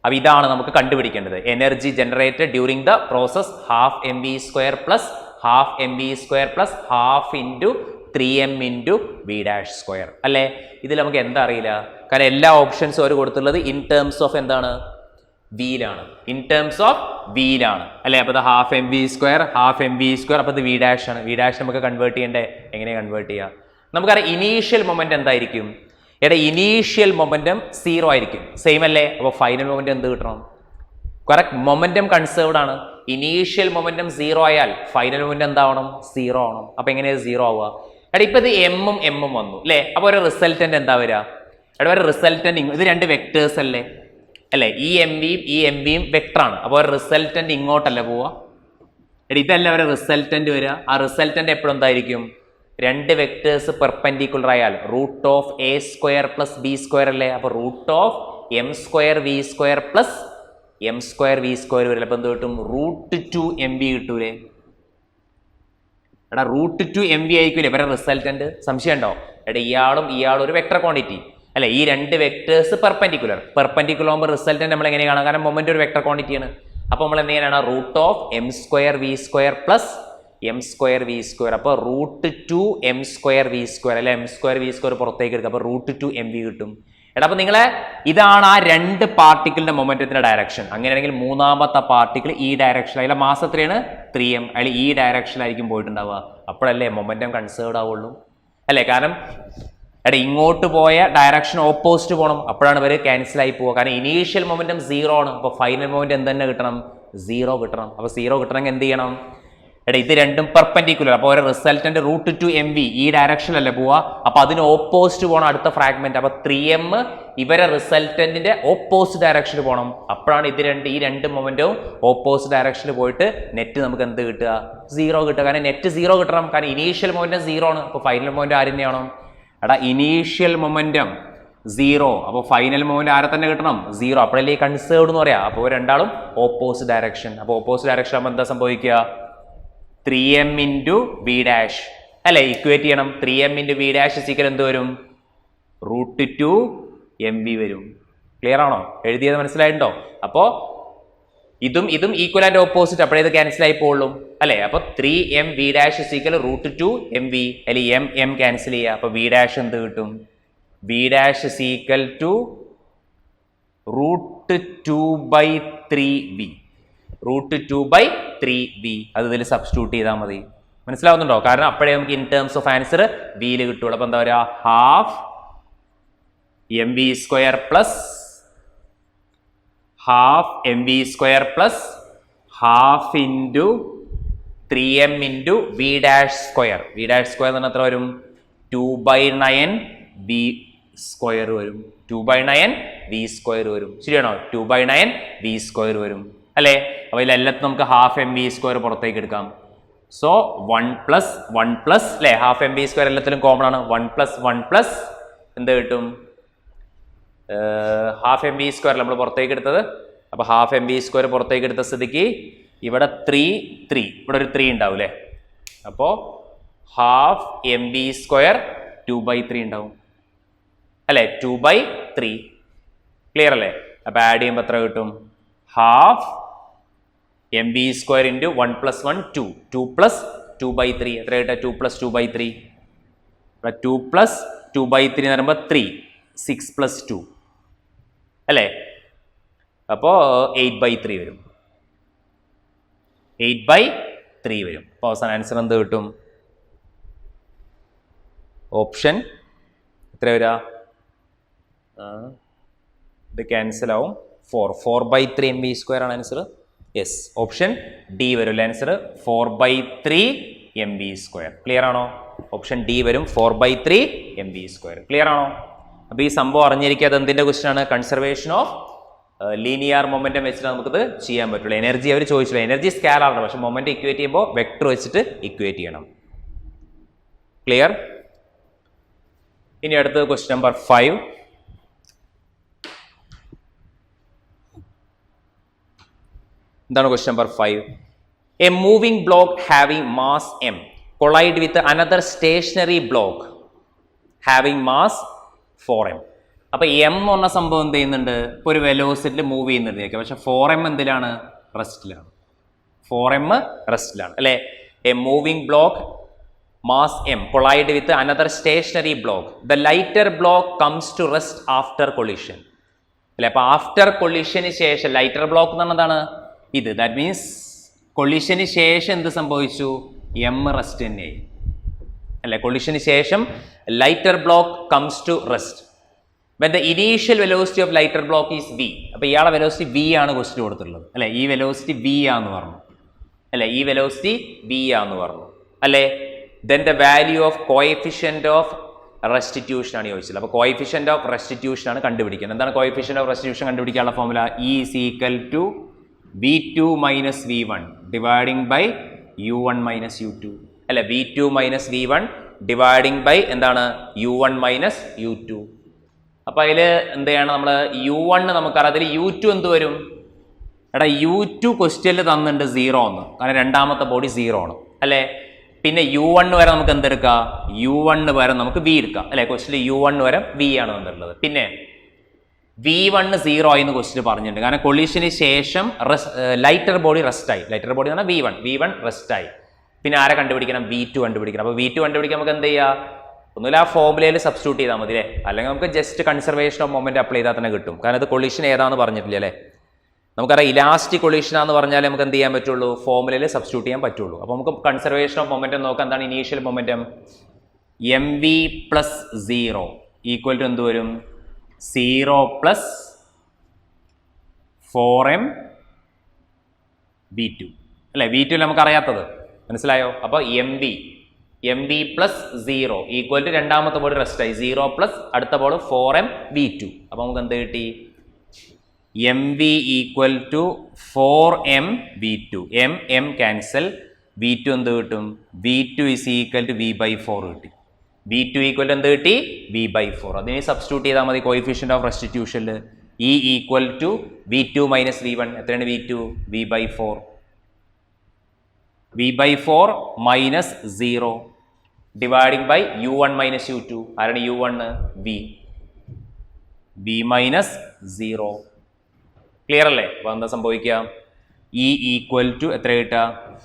അപ്പോൾ ഇതാണ് നമുക്ക് കണ്ടുപിടിക്കേണ്ടത്. Energy generated during the process ½ mv² plus ½ mv² plus ½ into 3m into v². അല്ലേ? ഇതിൽ നമുക്ക് എന്താ അറിയില്ല, കാരണം എല്ലാ ഓപ്ഷൻസും അവർ കൊടുത്തുള്ളത് ഇൻ ടേംസ് ഓഫ് എന്താണ്? വീലാണ്. ഇൻ ടേംസ് ഓഫ് വീലാണ് അല്ലേ? അപ്പോൾ ഇത് ½ mv², അപ്പോൾ ഇത് v' ആണ്. v' നമുക്ക് കൺവേർട്ട് ചെയ്യണ്ടേ? എങ്ങനെ കൺവേർട്ട് ചെയ്യുക? നമുക്കറിയാം ഇനീഷ്യൽ മൊമെന്റ് എന്തായിരിക്കും? ഇനീഷ്യൽ മൊമെന്റം 0 ആയിരിക്കും. സെയിം അല്ലേ? അപ്പോൾ ഫൈനൽ മൊമെന്റം എന്ത് കിട്ടണം? കറക്റ്റ്, മൊമെന്റം കൺസേർവ്ഡ് ആണ്. ഇനീഷ്യൽ മൊമെന്റം 0 ആയാൽ ഫൈനൽ മൊമെന്റം എന്താവണം? 0 ആവണം. അപ്പോൾ എങ്ങനെയാണ് 0 ആവുക? ഇപ്പൊ ഇത് m വന്നു അല്ലേ? അപ്പോൾ ഒരു റിസൾട്ടന്റ് എന്താ വരിക? ഒരു റിസൾട്ടന്റ്, ഇത് 2 വെക്ടേഴ്സ് അല്ലേ? ഈ mvയും വെക്ടറാണ്. അപ്പോൾ ഒരു റിസൾട്ടന്റ് ഇങ്ങോട്ടല്ല പോവുക. ഇതല്ല ഒരു റിസൾട്ടന്റ് വരിക. ആ റിസൾട്ടന്റ് എപ്പോഴും എന്തായിരിക്കും? 2 വെക്ടേഴ്സ് പെർപെൻഡിക്കുലർ ആയാൽ √a² പ്ലസ് b² അല്ലേ? അപ്പോൾ √m²v² പ്ലസ് m²v² വരില്ല. അപ്പോൾ എന്ത് കിട്ടും? √2mv കിട്ടൂലേ? √2mv ആയിരിക്കില്ലേ ഇവരെ റിസൾട്ടന്റ്? സംശയം ഉണ്ടോ? ഇയാളും ഒരു വെക്ടർ ക്വാണ്ടിറ്റി അല്ലെ? ഈ 2 വെക്ടേഴ്സ് പെർപെൻഡിക്കുലർ ആകുമ്പോൾ റിസൾട്ടന്റ് നമ്മൾ എങ്ങനെ കാണാം? കാരണം മൊമെന്റ് ഒരു വെക്ടർ ക്വാണ്ടിറ്റിയാണ്. അപ്പോൾ നമ്മൾ എങ്ങനെയാണ്? √m²v² plus m²v². അപ്പോൾ √2m²v² അല്ലെ? m²v² പുറത്തേക്ക് എടുക്കുക. അപ്പോൾ √2mv കിട്ടും. അപ്പോൾ നിങ്ങളെ ഇതാണ് ആ 2 പാർട്ടിക്കിളിന്റെ മൊമെന്റത്തിന്റെ ഡയറക്ഷൻ. അങ്ങനെയാണെങ്കിൽ മൂന്നാമത്തെ പാർട്ടിക്കിൾ ഈ ഡയറക്ഷൻ, അതിലെ മാസ് എത്രയാണ്? 3m. അതിൽ ഈ ഡയറക്ഷനിലായിരിക്കും പോയിട്ടുണ്ടാവുക. അപ്പോഴല്ലേ മൊമെന്റം കൺസേർവ്ഡ് ആവുള്ളൂ അല്ലേ? കാരണം ഇങ്ങോട്ട് പോയ ഡയറക്ഷൻ ഓപ്പോസിറ്റ് പോകണം, അപ്പോഴാണ് ഇവർ ക്യാൻസൽ ആയി പോവുക. കാരണം ഇനീഷ്യൽ മൊമെന്റം 0 ആണ്. അപ്പോൾ ഫൈനൽ മൊമെന്റം എന്ത് തന്നെ കിട്ടണം? 0 കിട്ടണം. അപ്പോൾ 0 കിട്ടണമെങ്കിൽ എന്ത് ചെയ്യണം? ഇത് രണ്ടും പെർപെൻഡിക്കുലർ. അപ്പോൾ ഒരു റിസൾട്ടന്റ് √2mv ഈ ഡയറക്ഷനിലല്ലേ പോവുക. അപ്പോൾ അതിന് ഓപ്പോസിറ്റ് പോകണം അടുത്ത ഫ്രാഗ്മെന്റ്. അപ്പോൾ 3m ഇവരെ റിസൾട്ടന്റിന്റെ ഓപ്പോസിറ്റ് ഡയറക്ഷനിൽ പോകണം. അപ്പോഴാണ് ഈ രണ്ട് മൊമെന്റും ഓപ്പോസിറ്റ് ഡയറക്ഷനിൽ പോയിട്ട് നെറ്റ് നമുക്ക് എന്ത് കിട്ടുക? 0 കിട്ടുക. കാരണം നെറ്റ് 0 കിട്ടണം. കാരണം ഇനീഷ്യൽ മൊമെന്റം 0 ആണ്. അപ്പോൾ ഫൈനൽ മൊമെന്റം ആര് തന്നെയാണോ? Initial momentum 0. അപ്പോൾ ഫൈനൽ മൂവ്മെന്റ് ആരെ തന്നെ കിട്ടണം? 0. അപ്പോഴല്ലേ കൺസേർവ്ഡ് എന്ന് പറയാം. അപ്പോൾ രണ്ടാളും ഓപ്പോസിറ്റ് ഡയറക്ഷൻ. അപ്പോൾ ഓപ്പോസിറ്റ് ഡയറക്ഷൻ ആകുമ്പോൾ എന്താ സംഭവിക്കുക? 3m ഇൻറ്റു വി ഡാഷ് അല്ലേ? ഇക്വേറ്റ് ചെയ്യണം. 3m into V dash is equal എന്ത് വരും? √2mv വരും. ക്ലിയർ ആണോ? എഴുതിയത് മനസ്സിലായിട്ടുണ്ടോ? അപ്പോൾ ഇതും ഈക്വൽ ആൻഡ് ഓപ്പോസിറ്റ്, അപ്പോഴേ ഇത് ക്യാൻസൽ ആയി പോകുള്ളൂ അല്ലേ? അപ്പോൾ 3m V dash is equal √2mv, അല്ലെങ്കിൽ m ക്യാൻസൽ ചെയ്യുക. അപ്പോൾ വി ഡാഷ് എന്ത് കിട്ടും? V dash is equal to √2/3v. √2/3v അത് ഇതിൽ സബ്സ്റ്റിറ്റ്യൂട്ട് ചെയ്താൽ മതി. മനസ്സിലാവുന്നുണ്ടോ? കാരണം അപ്പോഴേ നമുക്ക് ഇൻ ടേംസ് ഓഫ് ആൻസർ വിയിൽ കിട്ടുള്ളൂ. അപ്പോൾ എന്താ പറയുക? Half mv² plus half mv² plus half into 3m into V dash square. V dash square എന്ന് പറഞ്ഞാൽ എത്ര വരും? 2/9v² വരും. 2/9v² വരും. ശരിയാണോ? 2/9v² വരും അല്ലേ? അപ്പോൾ ഇതിലെല്ലാത്തും നമുക്ക് ഹാഫ് mv² പുറത്തേക്ക് എടുക്കാം. സോ 1+1+ അല്ലേ? ഹാഫ് mv² എല്ലാത്തിലും കോമൺ ആണ്. 1+1+ എന്ത് കിട്ടും? ഹാഫ് mv² നമ്മൾ പുറത്തേക്ക് എടുത്തത്. അപ്പോൾ ഹാഫ് mv² പുറത്തേക്ക് എടുത്ത സ്ഥിതിക്ക് ഇവിടെ 3 ഇവിടെ ഒരു 3 ഉണ്ടാവും അല്ലേ? അപ്പോൾ ഹാഫ് mv² 2/3 ഉണ്ടാവും അല്ലേ? 2/3. ക്ലിയർ അല്ലേ? അപ്പോൾ ആഡ് ചെയ്യുമ്പോൾ എത്ര കിട്ടും? Half mv² into 1+1 2. 2 + 2/3 എത്ര കിട്ടുക? 2 + 2/3. 2 + 2/3 എന്ന് പറയുമ്പോൾ 3. 6 + 2 അല്ലേ? അപ്പോൾ 8/3 വരും. 8/3 വരും. അപ്പോൾ അവസാന ആൻസർ എന്ത് കിട്ടും? ഓപ്ഷൻ എത്ര വരിക? ഇത് ക്യാൻസൽ ആവും. 4/3 mv² ആണ് ആൻസർ. യെസ്, ഓപ്ഷൻ ഡി വരും ആൻസർ. 4/3 mv². ക്ലിയർ ആണോ? ഓപ്ഷൻ ഡി വരും. 4/3 mv². ക്ലിയർ ആണോ? അപ്പോൾ ഈ സംഭവം അറിഞ്ഞിരിക്കുക. അത് എന്തിൻ്റെ ക്വസ്റ്റൻ ആണ്? കൺസർവേഷൻ ഓഫ് ലീനിയർ മൊമെന്റം വെച്ചിട്ട് നമുക്കിത് ചെയ്യാൻ പറ്റുള്ളൂ. എനർജി അവർ ചോദിച്ചില്ല. എനർജി സ്കാലാറാണ്, പക്ഷെ മൊമെന്റ് ഇക്വേറ്റ് ചെയ്യുമ്പോൾ വെക്ടർ വെച്ചിട്ട് ഇക്വേറ്റ് ചെയ്യണം. ക്ലിയർ? ഇനി അടുത്തത് ക്വസ്റ്റ്യൻ നമ്പർ 5. എന്താണ് question number 5? A moving block having mass m collide with another stationary block having mass 4m. അപ്പോൾ m എന്ന് പറഞ്ഞ സംഭവം എന്ത് ചെയ്യുന്നുണ്ട്? ഇപ്പോൾ ഒരു വെലോസിറ്റിയിൽ മൂവ് ചെയ്യുന്നുണ്ട്, പക്ഷെ 4m എന്തിലാണ്? റെസ്റ്റിലാണ്. 4m റെസ്റ്റിലാണ് അല്ലേ? A moving block mass m collide with another stationary block. The lighter block comes to rest after collision. അല്ലേ? അപ്പോൾ ആഫ്റ്റർ കൊളിഷന് ശേഷം ലൈറ്റർ ബ്ലോക്ക് എന്ന് പറഞ്ഞതാണ് ഇത്. ദാറ്റ് മീൻസ് കൊളിഷന് ശേഷം എന്ത് സംഭവിച്ചു? m റെസ്റ്റ് തന്നെയായി അല്ലേ? കൊളിഷന് ശേഷം lighter block comes to rest when the initial velocity of lighter block is v. അപ്പോൾ ഇയാളെ വെലോസിറ്റി v ആണ് ക്വസ്റ്റ്യൻ കൊടുത്തിട്ടുള്ളത് അല്ലേ? ഈ വെലോസിറ്റി v ആന്ന് പറഞ്ഞു അല്ലേ? ഈ വെലോസിറ്റി v ആന്ന് പറഞ്ഞു അല്ലേ? then the value of coefficient of restitution ആണ് ചോദിച്ചത്. അപ്പോൾ coefficient of restitution ആണ് കണ്ടുപിടിക്കുന്നത്. എന്താണ് coefficient of restitution കണ്ടുപിടിക്കാനുള്ള formula? E is equal to v2 minus v1 dividing by u1 minus u2 അല്ലെ? v2 minus v1 dividing by എന്താണ്? u1 minus u2. അപ്പോൾ അതിൽ എന്ത് ചെയ്യണം നമ്മൾ? u1 നമുക്കറിയാം, അതിൽ u2 എന്ത് വരും? എടാ u2 ക്വസ്റ്റ്യനിൽ തന്നിട്ടുണ്ട് 0 എന്ന്, കാരണം രണ്ടാമത്തെ ബോഡി 0 ആണ് അല്ലേ? പിന്നെ u1 വരെ നമുക്ക് എന്തെടുക്കാം? u1 വരെ നമുക്ക് v എടുക്കാം അല്ലേ? ക്വസ്റ്റ്യനിൽ u1 വരെ v ആണ് തന്നിട്ടുള്ളത്. പിന്നെ v1 0 ആയി എന്ന് ക്വസ്റ്റ്യൻ പറഞ്ഞിട്ടുണ്ട്, കാരണം കൊളീഷന് ശേഷം ലൈറ്റർ ബോഡി റെസ്റ്റ് ആയി. ലൈറ്റർ ബോഡി എന്ന് പറഞ്ഞാൽ v1 റെസ്റ്റ് ആയി. പിന്നെ ആരെ കണ്ടുപിടിക്കണം? v2 കണ്ടുപിടിക്കണം. അപ്പോൾ v2 കണ്ടുപിടിക്കാൻ നമുക്ക് എന്ത് ചെയ്യാം? ഒന്നുമില്ല, ആ ഫോർമുലയിൽ സബ്സ്റ്റിറ്റ്യൂട്ട് ചെയ്താൽ മതി അല്ലേ? അല്ലെങ്കിൽ നമുക്ക് just conservation of moment apply ചെയ്താൽ തന്നെ കിട്ടും, കാരണം അത് കൊളീഷൻ ഏതാണെന്ന് പറഞ്ഞിട്ടില്ല അല്ലേ? നമുക്കറിയാം ഇലാസ്റ്റിക് കൊളീഷനാന്ന് പറഞ്ഞാൽ നമുക്ക് എന്ത് ചെയ്യാൻ പറ്റുള്ളൂ? ഫോർമുലയിൽ സബ്സ്റ്റിറ്റ്യൂട്ട് ചെയ്യാൻ പറ്റുള്ളൂ. അപ്പോൾ നമുക്ക് കൺസർവേഷൻ ഓഫ് മൊമെന്റം നോക്കാം. എന്താണ് initial momentum? mv + 0 equal to എന്ത് വരും? 0 + 4m v2 അല്ലേ? v2 നമുക്ക് അറിയാത്തത് മനസ്സിലായോ? അപ്പോൾ mv + 0 ഈക്വൽ ടു രണ്ടാമത്തെ ബോഡി റെസ്റ്റ് ആയി. 0 + അടുത്ത ബോൾ 4m v2. അപ്പോൾ നമുക്ക് എന്ത് കിട്ടി? mv equal to 4m v2. m cancel, v2 എന്ത് കിട്ടും? v2 is equal to v/4 കിട്ടി. V2 ഈക്വൽ എന്ത് കിട്ടി? V/4. അതിനെ സബ്സ്റ്റിറ്റ്യൂട്ട് ചെയ്താൽ മതി കോയിഫിഷ്യന്റ് ഓഫ് റെസ്റ്റിറ്റ്യൂഷനിൽ. E equal to V2 minus V1. എത്രയാണ് V2? V/4. V/4 minus 0 dividing by U1 minus U2. ആരാണ് U1? V minus 0. ക്ലിയർ അല്ലേ? അപ്പോൾ എന്താ സംഭവിക്കുക? E ഈക്വൽ ടു എത്ര കിട്ടുക?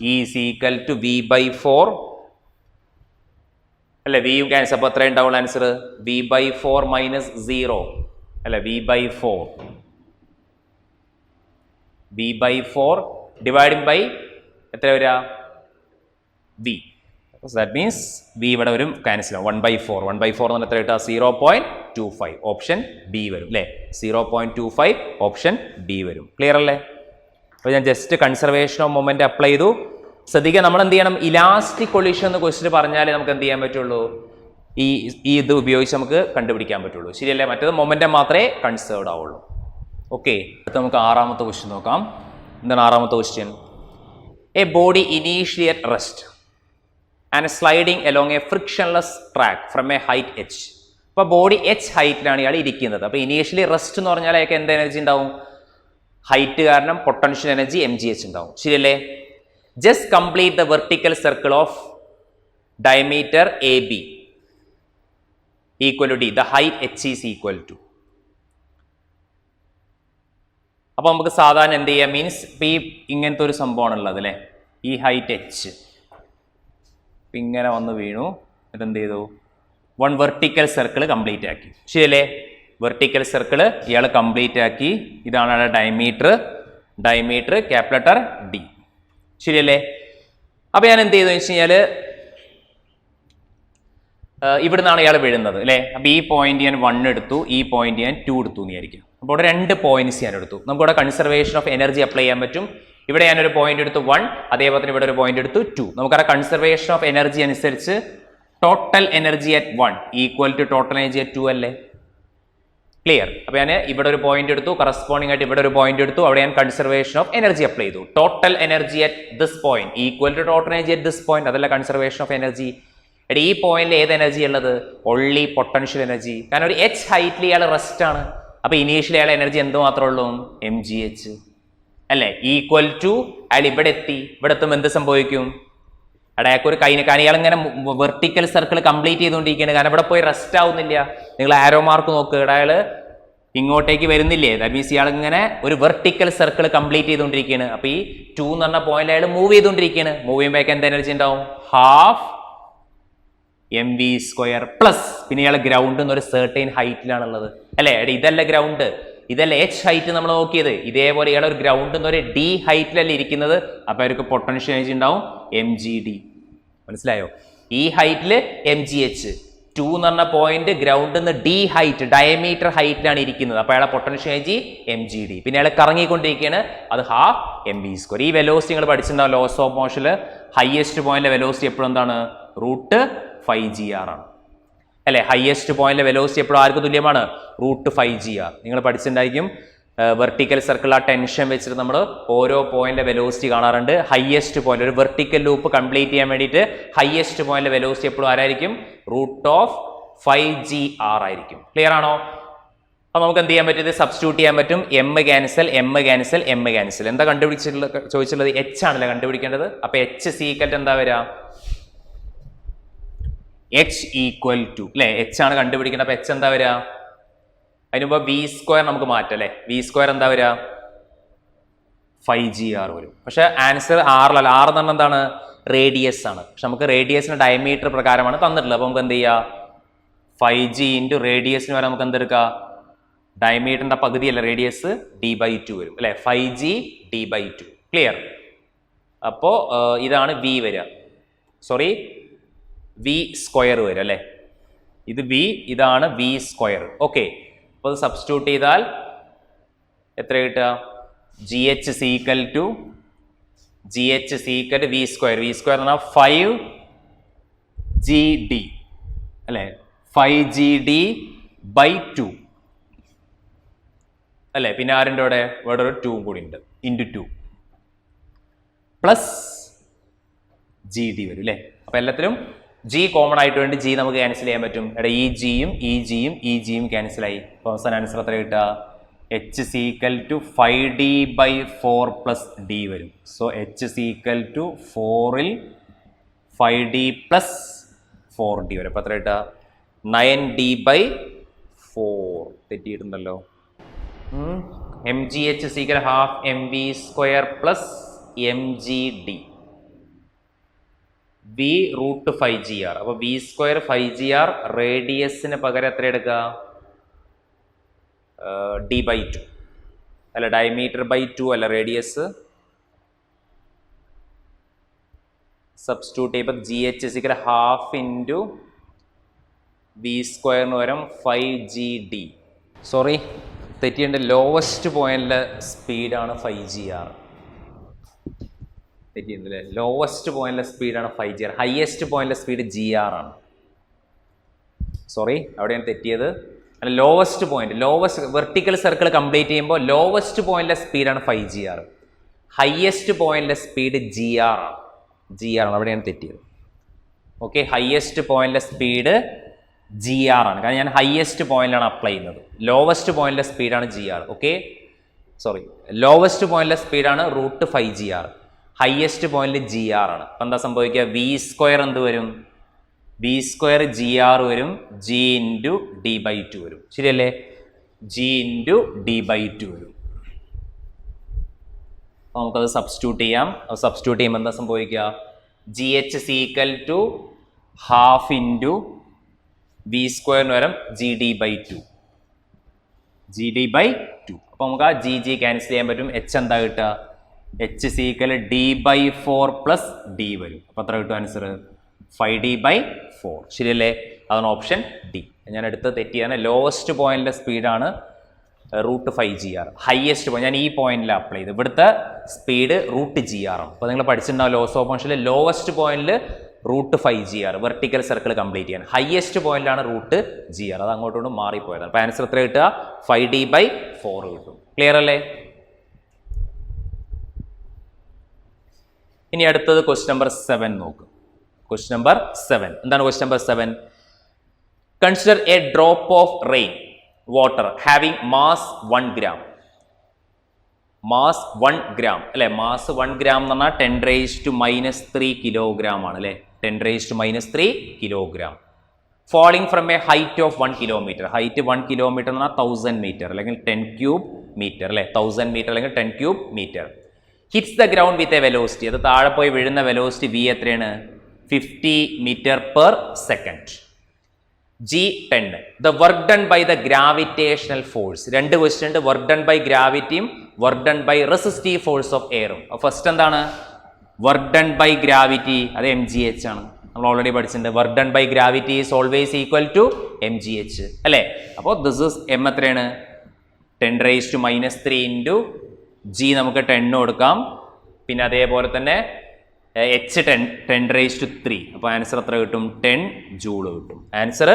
E is equal to V/4 അല്ലെ? വിയും ക്യാൻസൽ. അപ്പോൾ എത്ര ഉണ്ടാവുള്ള ആൻസർ? V/4 മൈനസ് 0 അല്ലെ? V/4 ഡിവൈഡിങ് ബൈ എത്ര വരിക? V. ദാറ്റ് മീൻസ് V ഇവിടെ വരും, ക്യാൻസൽ ആവും. 1/4 എന്ന് പറഞ്ഞാൽ എത്ര കിട്ടുക? 0.25. ഓപ്ഷൻ ഡി വരും അല്ലേ? 0.25 ഓപ്ഷൻ ഡി വരും. ക്ലിയർ അല്ലേ? അപ്പോൾ ഞാൻ just conservation of moment apply ചെയ്തു. ശ്രദ്ധിക്കുക, നമ്മൾ എന്ത് ചെയ്യണം? ഇലാസ്റ്റിക് കൊളിഷൻ എന്ന് ക്വസ്റ്റ്യൻ പറഞ്ഞാലേ നമുക്ക് എന്ത് ചെയ്യാൻ പറ്റുള്ളൂ? ഈ ഇത് ഉപയോഗിച്ച് നമുക്ക് കണ്ടുപിടിക്കാൻ പറ്റുള്ളൂ. ശരിയല്ലേ? മറ്റേത് മൊമെന്റം മാത്രമേ കൺസേർവ്ഡ് ആവുള്ളൂ. ഓക്കെ, അടുത്ത നമുക്ക് ആറാമത്തെ ക്വസ്റ്റ്യൻ നോക്കാം. എന്താണ് ആറാമത്തെ question? A body initially at rest and sliding along A frictionless track from A height h. അപ്പോൾ ബോഡി h ഹൈറ്റിലാണ് ഇയാൾ ഇരിക്കുന്നത്. അപ്പോൾ ഇനീഷ്യലി റെസ്റ്റ് എന്ന് പറഞ്ഞാൽ അയാൾക്ക് എന്ത് എനർജി ഉണ്ടാവും? ഹൈറ്റ് കാരണം പൊട്ടൻഷ്യൽ എനർജി mgh ഉണ്ടാവും. ശരിയല്ലേ? Just complete the vertical circle of diameter AB equal to d. The height h is equal to. അപ്പോൾ നമുക്ക് സാധാരണ എന്ത് ചെയ്യാം? മീൻസ് ഇപ്പം ഈ ഇങ്ങനത്തെ ഒരു സംഭവമാണുള്ളത് അല്ലേ? ഈ ഹൈറ്റ് h ഇങ്ങനെ വന്ന് വീണു. എന്നിട്ട് എന്ത് ചെയ്തു? വൺ വെർട്ടിക്കൽ സർക്കിൾ കംപ്ലീറ്റ് ആക്കി. ശരിയല്ലേ? വെർട്ടിക്കൽ സർക്കിൾ ഇയാൾ കംപ്ലീറ്റ് ആക്കി. ഇതാണ് അയാളുടെ ഡയമീറ്റർ ക്യാപിറ്റൽ ലെറ്റർ D. ശരിയല്ലേ? അപ്പോൾ ഞാൻ എന്ത് ചെയ്തു വെച്ച് കഴിഞ്ഞാൽ ഇവിടുന്നാണ് ഇയാൾ വീഴുന്നത് അല്ലേ? അപ്പോൾ ഈ പോയിന്റ് ഞാൻ 1 എടുത്തു, ഈ പോയിന്റ് ഞാൻ 2 എടുത്തു എന്ന് വിചാരിക്കും. അപ്പോൾ ഇവിടെ 2 പോയിന്റ്സ് ഞാൻ എടുത്തു. നമുക്കിവിടെ കൺസർവേഷൻ ഓഫ് എനർജി അപ്ലൈ ചെയ്യാൻ പറ്റും. ഇവിടെ ഞാനൊരു പോയിന്റ് എടുത്തു 1, അതേപോലെ തന്നെ ഇവിടെ ഒരു പോയിന്റ് എടുത്തു 2. നമുക്കറിയാം കൺസർവേഷൻ ഓഫ് എനർജി അനുസരിച്ച് total energy at 1 equal to total energy at 2 അല്ലേ? ക്ലിയർ? അപ്പോൾ ഞാൻ ഇവിടെ ഒരു പോയിന്റ് എടുത്തു, കറസ്പോണ്ടിങ് ആയിട്ട് ഇവിടെ ഒരു പോയിന്റ് എടുത്തു. അവിടെ ഞാൻ കൺസർവേഷൻ ഓഫ് എനർജി അപ്ലൈ ചെയ്തു. Total energy at this point equal to total energy at this point. അതല്ല കൺസർവേഷൻ ഓഫ് എനർജി. എടി ഈ പോയിന്റിൽ ഏത് എനർജി ഉള്ളത്? Only potential energy. കാരണം ഒരു h ഹൈറ്റിൽ ഇയാൾ റെസ്റ്റ് ആണ്. അപ്പോൾ ഇനീഷ്യലി അയാൾ എനർജി എന്ത് മാത്രമേ ഉള്ളൂ? mgh അല്ലേ? ഈക്വൽ ടു അയാൾ ഇവിടെ എത്തി. ഇവിടെ എത്തുമ്പോൾ എന്ത് സംഭവിക്കും? അയാൾക്ക് ഒരു ഇയാൾ ഇങ്ങനെ വെർട്ടിക്കൽ സർക്കിൾ കംപ്ലീറ്റ് ചെയ്തുകൊണ്ടിരിക്കുകയാണ്. കാരണം ഇവിടെ പോയി റെസ്റ്റ് ആവുന്നില്ല. നിങ്ങൾ ആരോ മാർക്ക് നോക്കുക. അയാൾ ഇങ്ങോട്ടേക്ക് വരുന്നില്ലേ? ദാറ്റ് മീൻസ് ഇയാൾ ഇങ്ങനെ ഒരു വെർട്ടിക്കൽ സർക്കിൾ കംപ്ലീറ്റ് ചെയ്തുകൊണ്ടിരിക്കുകയാണ്. അപ്പോൾ ഈ 2 എന്ന് പറഞ്ഞ പോയിന്റ് അയാൾ മൂവ് ചെയ്തുകൊണ്ടിരിക്കുകയാണ്. മൂവ് ചെയ്യുമ്പോഴേക്ക് എന്ത് എനർജി ഉണ്ടാവും? ഹാഫ് mv² പ്ലസ് പിന്നെ ഇയാൾ ഗ്രൗണ്ട് എന്നൊരു സെർട്ടൈൻ ഹൈറ്റിലാണുള്ളത് അല്ലേ? ഇതല്ല ഗ്രൗണ്ട്, ഇതല്ല h ഹൈറ്റ് നമ്മൾ നോക്കിയത്. ഇതേപോലെ ഇയാൾ ഒരു ഗ്രൗണ്ട് എന്നൊരു d ഹൈറ്റിലല്ലേ ഇരിക്കുന്നത്. അപ്പോൾ അവർക്ക് പൊട്ടൻഷ്യൽ എനർജി ഉണ്ടാവും mgd. മനസ്സിലായോ? ഈ ഹൈറ്റിൽ mgh, 2 എന്ന് പറഞ്ഞ പോയിന്റ് ഗ്രൗണ്ട് നിന്ന് d ഹൈറ്റ് ഡയമീറ്റർ ഹൈറ്റിലാണ് ഇരിക്കുന്നത്. അപ്പോൾ അയാളെ പൊട്ടൻഷ്യൽ എനർജി mgd. പിന്നെ അയാൾ കറങ്ങിക്കൊണ്ടിരിക്കുകയാണ്. അത് ഹാഫ് mv². ഈ വെലോസിറ്റി നിങ്ങൾ പഠിച്ചിട്ടുണ്ടാവും. ലോസ് ഓഫ് മോഷനിൽ ഹയസ്റ്റ് പോയിന്റിലെ വെലോസിറ്റി എപ്പോഴും എന്താണ്? √5gr ആണ് അല്ലെ? ഹയസ്റ്റ് പോയിന്റിലെ വെലോസിറ്റി എപ്പോഴും ആർക്ക് തുല്യമാണ്? √5gr. നിങ്ങൾ പഠിച്ചിട്ടുണ്ടായിരിക്കും. വെർട്ടിക്കൽ സർക്കിൾ ആ ടെൻഷൻ വെച്ചിട്ട് നമ്മൾ ഓരോ പോയിന്റിലെ വെലോസിറ്റി കാണാറുണ്ട്. ഹയസ്റ്റ് പോയിന്റ് ഒരു വെർട്ടിക്കൽ ലൂപ്പ് കംപ്ലീറ്റ് ചെയ്യാൻ വേണ്ടിയിട്ട് ഹയസ്റ്റ് പോയിന്റിലെ വെലോസിറ്റി എപ്പോഴും ആരായിരിക്കും? √5gr ആയിരിക്കും. ക്ലിയർ ആണോ? അപ്പോൾ നമുക്ക് എന്ത് ചെയ്യാൻ പറ്റും? ഇത് സബ്സ്റ്റിറ്റ്യൂട്ട് ചെയ്യാൻ പറ്റും. m cancel. എന്താ കണ്ടുപിടിച്ചിട്ടുള്ളത്? ചോദിച്ചിട്ടുള്ളത് h ആണല്ലേ കണ്ടുപിടിക്കേണ്ടത്. അപ്പോൾ h സീക്വൽ എന്താ വരിക? h ഈക്വൽ ടു അല്ലേ? h ആണ് കണ്ടുപിടിക്കേണ്ടത്. അപ്പോൾ h എന്താ വരിക? അതിന് മുമ്പ് v² നമുക്ക് മാറ്റാം അല്ലേ? v² എന്താ വരിക? 5gr വരും. പക്ഷെ ആൻസർ 6 അല്ല. 6 എന്ന് പറഞ്ഞാൽ എന്താണ്? റേഡിയസ് ആണ്. പക്ഷെ നമുക്ക് റേഡിയസിന് ഡയമീറ്റർ പ്രകാരമാണ് തന്നിട്ടുള്ളത്. അപ്പോൾ നമുക്ക് എന്ത് ചെയ്യാം? 5g ഇൻറ്റു റേഡിയസിന് വരെ നമുക്ക് എന്തെടുക്കാം? ഡയമീറ്ററിന്റെ പകുതിയല്ല റേഡിയസ്, d/2 വരും അല്ലേ? 5g d/2. ക്ലിയർ? അപ്പോൾ ഇതാണ് v വരിക. സോറി, v² വരും അല്ലേ? ഇത് v, ഇതാണ് v². ഓക്കെ, അപ്പോൾ അത് സബ്സ്റ്റിറ്റ്യൂട്ട് ചെയ്താൽ എത്ര കിട്ടുക? gh equal to v². v² എന്ന് പറഞ്ഞാൽ 5gd അല്ലേ? 5gd/2 അല്ലേ? പിന്നെ ആരുടെ ഇവിടെ ഒരു 2 കൂടി ഉണ്ട്. ഇൻറ്റു 2 പ്ലസ് gd വരും അല്ലേ? അപ്പോൾ എല്ലാത്തിലും ജി കോമൺ ആയിട്ട് വേണ്ടി ജി നമുക്ക് ക്യാൻസൽ ചെയ്യാൻ പറ്റും. എടാ ഈ ജിയും ക്യാൻസൽ ആയി. അപ്പോൾ അവസാന ആൻസർ എത്ര കിട്ടുക? H is equal to 5D/4 plus D വരും. So H is equal to 4ൽ 5D plus 4D വരും. അപ്പോൾ എത്ര കിട്ടുക? 9D/4. തെറ്റിയിട്ടുണ്ടല്ലോ. MGH is equal to half MV² plus MGD. V root 5GR. അപ്പോൾ V² 5GR റേഡിയസിന് പകരം എത്ര എടുക്കുക? D/2 അല്ല, diameter/2 അല്ല, റേഡിയസ് സബ്സ്റ്റിറ്റ്യൂട്ട് ചെയ്യുമ്പോൾ GH is equal to half into V² എന്ന് പകരം 5GD. സോറി, തെറ്റിയുണ്ട്. ലോവസ്റ്റ് പോയിന്റിലെ സ്പീഡാണ് 5GR. തെറ്റിയുണ്ടല്ലേ? ലോവസ്റ്റ് പോയിന്റിലെ സ്പീഡാണ് 5GR. ഹയസ്റ്റ് പോയിന്റിലെ സ്പീഡ് GR ആണ്. സോറി, അവിടെയാണ് തെറ്റിയത്. അല്ല, ലോവസ്റ്റ് വെർട്ടിക്കൽ സർക്കിൾ കംപ്ലീറ്റ് ചെയ്യുമ്പോൾ ലോവസ്റ്റ് പോയിന്റിലെ സ്പീഡാണ് 5GR. ഹയസ്റ്റ് പോയിന്റിലെ സ്പീഡ് GR ആണ്. അവിടെയാണ് തെറ്റിയത്. ഓക്കെ, ഹയസ്റ്റ് പോയിന്റിലെ സ്പീഡ് GR ആണ്. കാരണം ഞാൻ ഹയസ്റ്റ് പോയിന്റിലാണ് അപ്ലൈ ചെയ്യുന്നത്. ലോവസ്റ്റ് പോയിന്റിലെ സ്പീഡാണ് GR. ഓക്കെ, സോറി, ലോവസ്റ്റ് പോയിന്റിലെ സ്പീഡാണ് റൂട്ട് 5GR. ഹയസ്റ്റ് പോയിന്റിൽ GR ആണ്. അപ്പം എന്താ സംഭവിക്കുക? V² എന്ത് വരും? V² GR വരും, G ഇൻറ്റു D/2 വരും. ശരിയല്ലേ? G ഇൻറ്റു D/2 വരും. അപ്പോൾ നമുക്കത് സബ്സ്റ്റിറ്റ്യൂട്ട് ചെയ്യാം. സബ്സ്റ്റിറ്റ്യൂട്ട് ചെയ്യുമ്പോൾ എന്താ സംഭവിക്കുക? GH is equal to half into V² വരും GD/2. അപ്പോൾ നമുക്ക് ആ GG ക്യാൻസൽ ചെയ്യാൻ പറ്റും. H എന്താ കിട്ടുക? H is equal to D/4 plus D വരും. അപ്പോൾ എത്ര കിട്ടും ആൻസർ? 5D/4. ശരിയല്ലേ? അതാണ് ഓപ്ഷൻ ഡി. ഞാൻ എടുത്ത് തെറ്റിയാണ്. ലോവസ്റ്റ് പോയിന്റിലെ സ്പീഡാണ് റൂട്ട് 5GR. ഹയസ്റ്റ് പോയിന്റ് ഞാൻ ഈ പോയിന്റിൽ അപ്ലൈ ചെയ്ത്. ഇവിടുത്തെ സ്പീഡ് റൂട്ട് GR ആണ്. അപ്പോൾ നിങ്ങൾ പഠിച്ചിട്ടുണ്ടാവും ലോസ് ഓഫ് ഫംഗ്ഷനിൽ ലോവസ്റ്റ് പോയിന്റിൽ root 5GR vertical circle complete ചെയ്യാൻ. ഹയസ്റ്റ് പോയിന്റിലാണ് റൂട്ട് GR. അത് അങ്ങോട്ടും മാറിപ്പോയതാണ്. അപ്പോൾ ആൻസർ എത്ര കിട്ടുക? 5D/4 കിട്ടും. ക്ലിയർ അല്ലേ? ഇനി അടുത്തത് ക്വസ്റ്റ്യൻ നമ്പർ 7 നോക്കും. ക്വസ്റ്റ്യൻ നമ്പർ 7 എന്താണ്? Question number 7, consider A drop of rain water having mass 1 gram. Mass 1 gram അല്ലെ? മാസ് 1 gram എന്ന് പറഞ്ഞാൽ 10⁻³ കിലോഗ്രാം ആണ് അല്ലെ? 10⁻³ kilogram. falling from a height of 1 kilometer. Height 1 kilometer എന്ന് പറഞ്ഞാൽ 1000 മീറ്റർ അല്ലെങ്കിൽ 10³ മീറ്റർ അല്ലെ? 1000 മീറ്റർ അല്ലെങ്കിൽ 10³ metre. Hits the ground with a velocity. അത് താഴെ പോയി വീഴുന്ന വെലോസിറ്റി V എത്രയാണ്? 50 meter per second. G 10. The work done by the gravitational force. രണ്ട് ക്വസ്റ്റ്യൻ ഉണ്ട്. വർക്ക് ഡൺ ബൈ ഗ്രാവിറ്റിയും work done by resistive force of എയറും. ഫസ്റ്റ് എന്താണ്? വർക്ക് ഡൺ ബൈ ഗ്രാവിറ്റി, അത് MGH ആണ്. നമ്മൾ ഓൾറെഡി പഠിച്ചിട്ടുണ്ട്. Work done by gravity is always equal to MGH അല്ലേ? അപ്പോൾ ദിസ് ഇസ് M എത്രയാണ്? 10⁻³ ഇൻറ്റു G നമുക്ക് 10 കൊടുക്കാം. പിന്നെ അതേപോലെ തന്നെ H 10⁻³ അപ്പോൾ ആൻസർ എത്ര കിട്ടും? 10 ജൂൾ കിട്ടും. ആൻസർ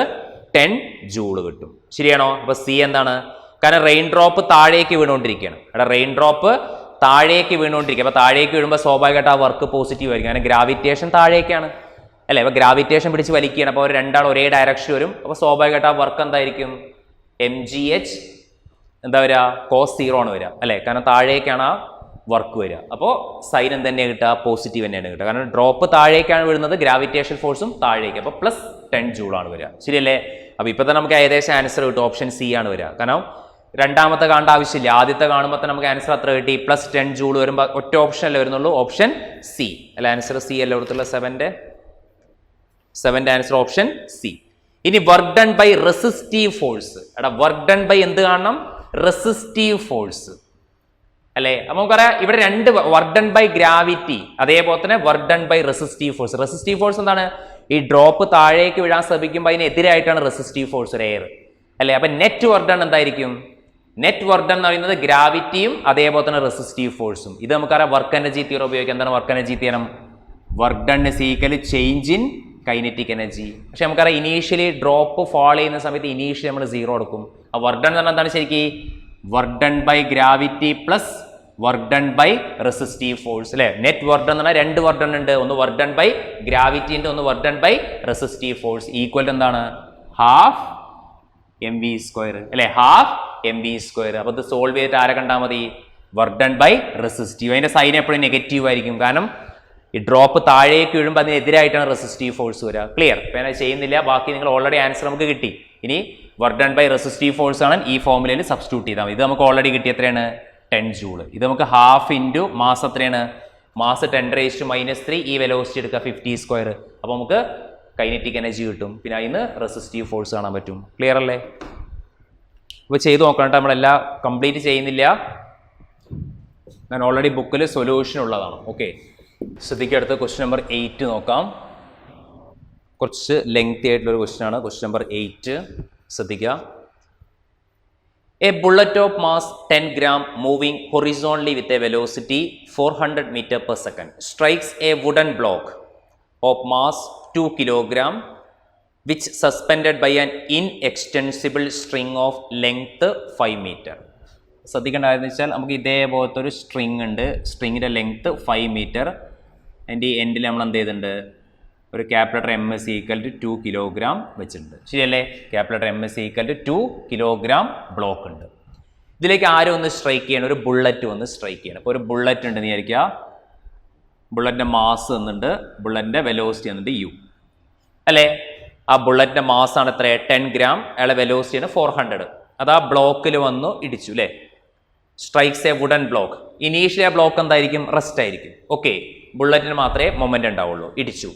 10 ജൂൾ കിട്ടും. ശരിയാണോ? അപ്പോൾ സി എന്താണ്? കാരണം റെയിൻ ഡ്രോപ്പ് താഴേക്ക് വീണുകൊണ്ടിരിക്കുകയാണ്. അവിടെ റെയിൻ ഡ്രോപ്പ് താഴേക്ക് വീണുകൊണ്ടിരിക്കുക. അപ്പോൾ താഴേക്ക് വീഴുമ്പോൾ സ്വാഭാവികമായിട്ട് ആ വർക്ക് പോസിറ്റീവ് ആയിരിക്കും. കാരണം ഗ്രാവിറ്റേഷൻ താഴേക്കാണ് അല്ലേ? അപ്പോൾ ഗ്രാവിറ്റേഷൻ പിടിച്ച് വലിക്കുകയാണ്. അപ്പോൾ അവർ രണ്ടാൾ ഒരേ ഡയറക്ഷൻ വരും. അപ്പോൾ സ്വാഭാവികമായിട്ട് ആ വർക്ക് എന്തായിരിക്കും? MGH എന്താ വരിക? cos 0 ആണ് വരിക അല്ലേ? കാരണം താഴേക്കാണ് ആ വർക്ക് വരിക. അപ്പോൾ സൈൻ എന്ത് തന്നെയാണ് കിട്ടുക? പോസിറ്റീവ് തന്നെയാണ് കിട്ടുക. കാരണം ഡ്രോപ്പ് താഴേക്കാണ് വീഴുന്നത്, ഗ്രാവിറ്റേഷൻ ഫോഴ്സും താഴേക്ക്. അപ്പോൾ പ്ലസ് 10 ജൂളാണ് വരിക. ശരിയല്ലേ? അപ്പോൾ ഇപ്പോൾ തന്നെ നമുക്ക് ഏകദേശം ആൻസർ കിട്ടും. ഓപ്ഷൻ സി ആണ് വരിക. കാരണം രണ്ടാമത്തെ കാണേണ്ട ആവശ്യമില്ല. ആദ്യത്തെ കാണുമ്പോൾ തന്നെ നമുക്ക് ആൻസർ അത്ര കിട്ടി. പ്ലസ് 10 ജൂൾ വരുമ്പോൾ ഒറ്റ ഓപ്ഷൻ അല്ലേ വരുന്നുള്ളൂ? ഓപ്ഷൻ സി അല്ല? ആൻസർ സി അല്ലേ കൊടുത്തുള്ള 7ന്റെ ആൻസർ ഓപ്ഷൻ സി. ഇനി work done by resistive force. എടാ വർക്ക് ഡൺ ബൈ എന്ത് കാണണം? റെസിസ്റ്റീവ് ഫോഴ്സ് അല്ലേ? അപ്പൊ നമുക്കറിയാം ഇവിടെ രണ്ട് വർക്ക് ഡൺ ബൈ ഗ്രാവിറ്റി, അതേപോലെ തന്നെ work done by resistive force. Resistive force എന്താണ്? ഈ ഡ്രോപ്പ് താഴേക്ക് വീഴാൻ ശ്രമിക്കുമ്പോൾ അതിനെതിരായിട്ടാണ് റെസിസ്റ്റീവ് ഫോഴ്സ് ഒരു എയർ അല്ലേ? അപ്പൊ നെറ്റ് വർക്ക് ഡൺ എന്തായിരിക്കും? നെറ്റ് വർക്ക് ഡൺ എന്ന് പറയുന്നത് ഗ്രാവിറ്റിയും അതേപോലെ തന്നെ റെസിസ്റ്റീവ് ഫോഴ്സും. ഇത് നമുക്കറിയാം വർക്ക് എനർജി തിയറി ഉപയോഗിക്കാം. എന്താണ് work energy theorem? Work done is equal change in kinetic energy. പക്ഷെ നമുക്കറിയാം ഇനീഷ്യലി ഡ്രോപ്പ് ഫോൾ ചെയ്യുന്ന സമയത്ത് ഇനീഷ്യലി നമ്മൾ 0 എടുക്കും. ആ വർക്ക് ഡൺ എന്ന് പറഞ്ഞാൽ എന്താണ് ശരിക്കും? Work done by gravity plus work done by resistive force അല്ലെ. നെറ്റ് വർക്ക് ഡൺ എന്ന് പറഞ്ഞാൽ രണ്ട് വർക്ക് ഡൺ ഉണ്ട്, ഒന്ന് വർക്ക് ഡൺ ബൈ ഗ്രാവിറ്റി ഉണ്ട്, ഒന്ന് work done by resistive force. Equal എന്താണ്? ഹാഫ് mv² അല്ലെ, ഹാഫ് mv². അപ്പൊ ഇത് സോൾവ് ചെയ്തിട്ട് ആരെ കണ്ടാൽ മതി? Work done by resistive. അതിന്റെ സൈൻ എപ്പോഴും നെഗറ്റീവ് ആയിരിക്കും, കാരണം ഈ ഡ്രോപ്പ് താഴേക്ക് വീഴുമ്പോൾ അതിനെതിരായിട്ടാണ് റെസിസ്റ്റീവ് ഫോഴ്സ് വരിക. ക്ലിയർ? ഇപ്പം ഞാൻ ചെയ്യുന്നില്ല, ബാക്കി നിങ്ങൾ ഓൾറെഡി ആൻസർ നമുക്ക് കിട്ടി. ഇനി work done by resistive force ആണ് ഈ ഫോർമുലയിൽ സബ്സ്റ്റിറ്റ്യൂട്ട് ചെയ്താൽ മതി. ഇത് നമുക്ക് ഓൾറെഡി കിട്ടി, എത്രയാണ്? 10 ജൂൾ. ഇത് നമുക്ക് ഹാഫ് ഇൻറ്റു മാസ് എത്രയാണ്? മാസ് 10⁻³ ഈ വെലോസിറ്റി എടുക്കുക 50². അപ്പോൾ നമുക്ക് കൈനറ്റിക് എനർജി കിട്ടും. പിന്നെ അതിന് റെസിസ്റ്റീവ് ഫോഴ്സ് കാണാൻ പറ്റും. ക്ലിയർ അല്ലേ? ഇപ്പോൾ ചെയ്ത് നോക്കണം. നമ്മളെല്ലാം കംപ്ലീറ്റ് ചെയ്യുന്നില്ല, ഞാൻ ഓൾറെഡി ബുക്കിൽ സൊല്യൂഷൻ ഉള്ളതാണ്. ഓക്കെ, ശ്രദ്ധിക്കുക. അടുത്ത ക്വസ്റ്റ്യൻ നമ്പർ 8 നോക്കാം. കുറച്ച് ലെങ്തി ആയിട്ടുള്ള ഒരു ക്വസ്റ്റ്യൻ ആണ്. ക്വസ്റ്റ്യൻ നമ്പർ 8 ശ്രദ്ധിക്കുക. A bullet of mass 10 gram moving horizontally with a velocity 400 m/s strikes a wooden block of mass 2 kg which suspended by an inextensible string of length 5 meter. ശ്രദ്ധിക്കേണ്ടതെന്ന് വെച്ചാൽ നമുക്ക് ഇതേപോലത്തെ ഒരു string ഉണ്ട്, സ്ട്രിങ്ങിൻ്റെ length 5 meter. അതിൻ്റെ ഈ എൻഡിൽ നമ്മൾ എന്ത് ചെയ്തിട്ടുണ്ട്? ഒരു capital M S equal to 2 kg വെച്ചിട്ടുണ്ട്. ശരിയല്ലേ? Capital M S equal to 2 kg block ഉണ്ട്. ഇതിലേക്ക് ആരും ഒന്ന് സ്ട്രൈക്ക് ചെയ്യണം, ഒരു ബുള്ളറ്റ് ഒന്ന് സ്ട്രൈക്ക് ചെയ്യണം. അപ്പോൾ ഒരു ബുള്ളറ്റ് ഉണ്ടെന്ന് വിചാരിക്കുക. ബുള്ളറ്റിൻ്റെ മാസ് എന്നുണ്ട്, ബുള്ളറ്റിൻ്റെ വെലോസിറ്റി എന്നുണ്ട് u അല്ലേ. ആ ബുള്ളറ്റിൻ്റെ മാസാണ് എത്ര? 10 gram. അയാളെ വെലോസിറ്റിയാണ് 400. അത് ആ ബ്ലോക്കിൽ വന്നു ഇടിച്ചു അല്ലേ. Strikes a wooden block. Initially ആ ബ്ലോക്ക് എന്തായിരിക്കും? റെസ്റ്റ് ആയിരിക്കും. ഓക്കെ, ബുള്ളറ്റിന് മാത്രമേ മൊമെന്റ് ഉണ്ടാവുള്ളൂ. ഇടിച്ചു.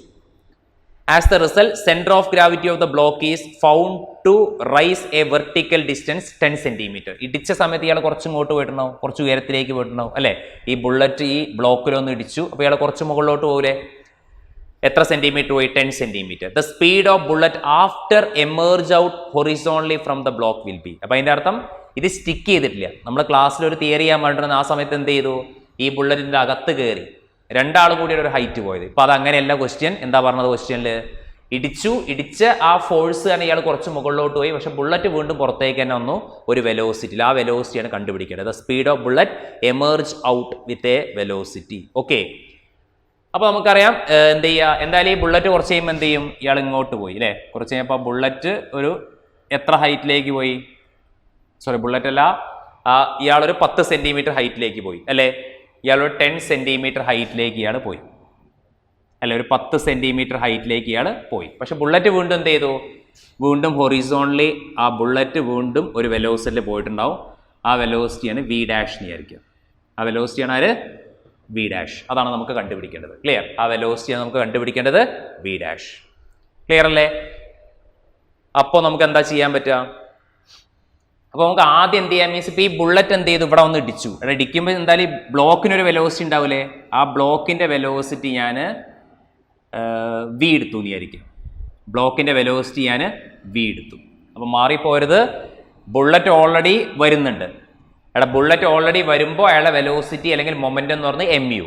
As the result centre of gravity of the block is found to rise a vertical distance 10 cm. ഇടിച്ച സമയത്ത് ഇയാൾ കുറച്ച് ഇങ്ങോട്ട് പോയിട്ടുണ്ടാവും, കുറച്ച് ഉയരത്തിലേക്ക് പോയിട്ടുണ്ടാവും അല്ലേ. ഈ ബുള്ളറ്റ് ഈ ബ്ലോക്കിലൊന്ന് ഇടിച്ചു, അപ്പോൾ ഇയാൾ കുറച്ച് മുകളിലോട്ട് പോകൂലേ. എത്ര സെന്റിമീറ്റർ പോയി? 10 cm. The speed of bullet after emerge out horizontally from the block will be. അപ്പോൾ അതിൻ്റെ അർത്ഥം ഇത് സ്റ്റിക്ക് ചെയ്തിട്ടില്ല. നമ്മൾ ക്ലാസ്സിൽ ഒരു തിയറി ചെയ്യാൻ വേണ്ടിയിരുന്ന ആ സമയത്ത് എന്ത് ചെയ്തു? ഈ ബുള്ളറ്റിൻ്റെ അകത്ത് കയറി രണ്ടാൾ കൂടിയാണ് ഒരു ഹൈറ്റ് പോയത്. ഇപ്പം അത് അങ്ങനെയല്ല. ക്വസ്റ്റ്യൻ എന്താ പറഞ്ഞത്? ക്വസ്റ്റ്യനിൽ ഇടിച്ച ആ ഫോഴ്സ് തന്നെ ഇയാൾ കുറച്ച് മുകളിലോട്ട് പോയി, പക്ഷെ ബുള്ളറ്റ് വീണ്ടും പുറത്തേക്ക് തന്നെ വന്നു ഒരു വെലോസിറ്റിയിൽ. ആ വെലോസിറ്റിയാണ് കണ്ടുപിടിക്കേണ്ടത്. The speed of bullet emerge out with a velocity. Okay, അപ്പോൾ നമുക്കറിയാം എന്ത് ചെയ്യുക. എന്തായാലും ഈ ബുള്ളറ്റ് കുറച്ച് കഴിയുമ്പോൾ എന്ത് ചെയ്യും? ഇയാൾ ഇങ്ങോട്ട് പോയി അല്ലേ. കുറച്ച് കഴിയുമ്പോൾ ബുള്ളറ്റ് ഒരു എത്ര ഹൈറ്റിലേക്ക് പോയി? സോറി, ബുള്ളറ്റ് അല്ല, ഇയാളൊരു 10 cm ഹൈറ്റിലേക്ക് പോയി അല്ലേ. ഇയാളൊരു 10 cm ഹൈറ്റിലേക്ക് ഇയാൾ പോയി അല്ലെ. ഒരു 10 cm ഹൈറ്റിലേക്ക് ഇയാൾ പോയി. പക്ഷെ ബുള്ളറ്റ് വീണ്ടും എന്ത് ചെയ്തു? വീണ്ടും ഹൊറിസോൺലി ആ ബുള്ളറ്റ് വീണ്ടും ഒരു വെലോസിറ്റിയിൽ പോയിട്ടുണ്ടാവും. ആ വെലോസിറ്റിയാണ് v' എന്ന് വിചാരിക്കുക. ആ വെലോസിറ്റിയാണ് ആര്? v'. അതാണ് നമുക്ക് കണ്ടുപിടിക്കേണ്ടത്. ക്ലിയർ? ആ വെലോസിറ്റിയാണ് നമുക്ക് കണ്ടുപിടിക്കേണ്ടത് v'. ക്ലിയർ അല്ലേ? അപ്പോൾ നമുക്ക് എന്താ ചെയ്യാൻ പറ്റുക? അപ്പോൾ നമുക്ക് ആദ്യം എന്ത് ചെയ്യാം? മീൻസ് ഇപ്പോൾ ഈ ബുള്ളറ്റ് എന്ത് ചെയ്തു? ഇവിടെ ഒന്ന് ഇടിച്ചു. ഇവിടെ ഇടിക്കുമ്പോൾ എന്തായാലും ഈ ബ്ലോക്കിനൊരു വെലോസിറ്റി ഉണ്ടാവില്ലേ. ആ ബ്ലോക്കിൻ്റെ വെലോസിറ്റി ഞാൻ v എടുത്തു എന്ന് വിചാരിക്കും. ബ്ലോക്കിൻ്റെ വെലോസിറ്റി ഞാൻ v എടുത്തു. അപ്പോൾ മാറിപ്പോരുത്. ബുള്ളറ്റ് ഓൾറെഡി വരുന്നുണ്ട്. എടാ, ബുള്ളറ്റ് ഓൾറെഡി വരുമ്പോൾ അയാളുടെ വെലോസിറ്റി അല്ലെങ്കിൽ മൊമെൻറ്റം എന്ന് പറഞ്ഞ് mu.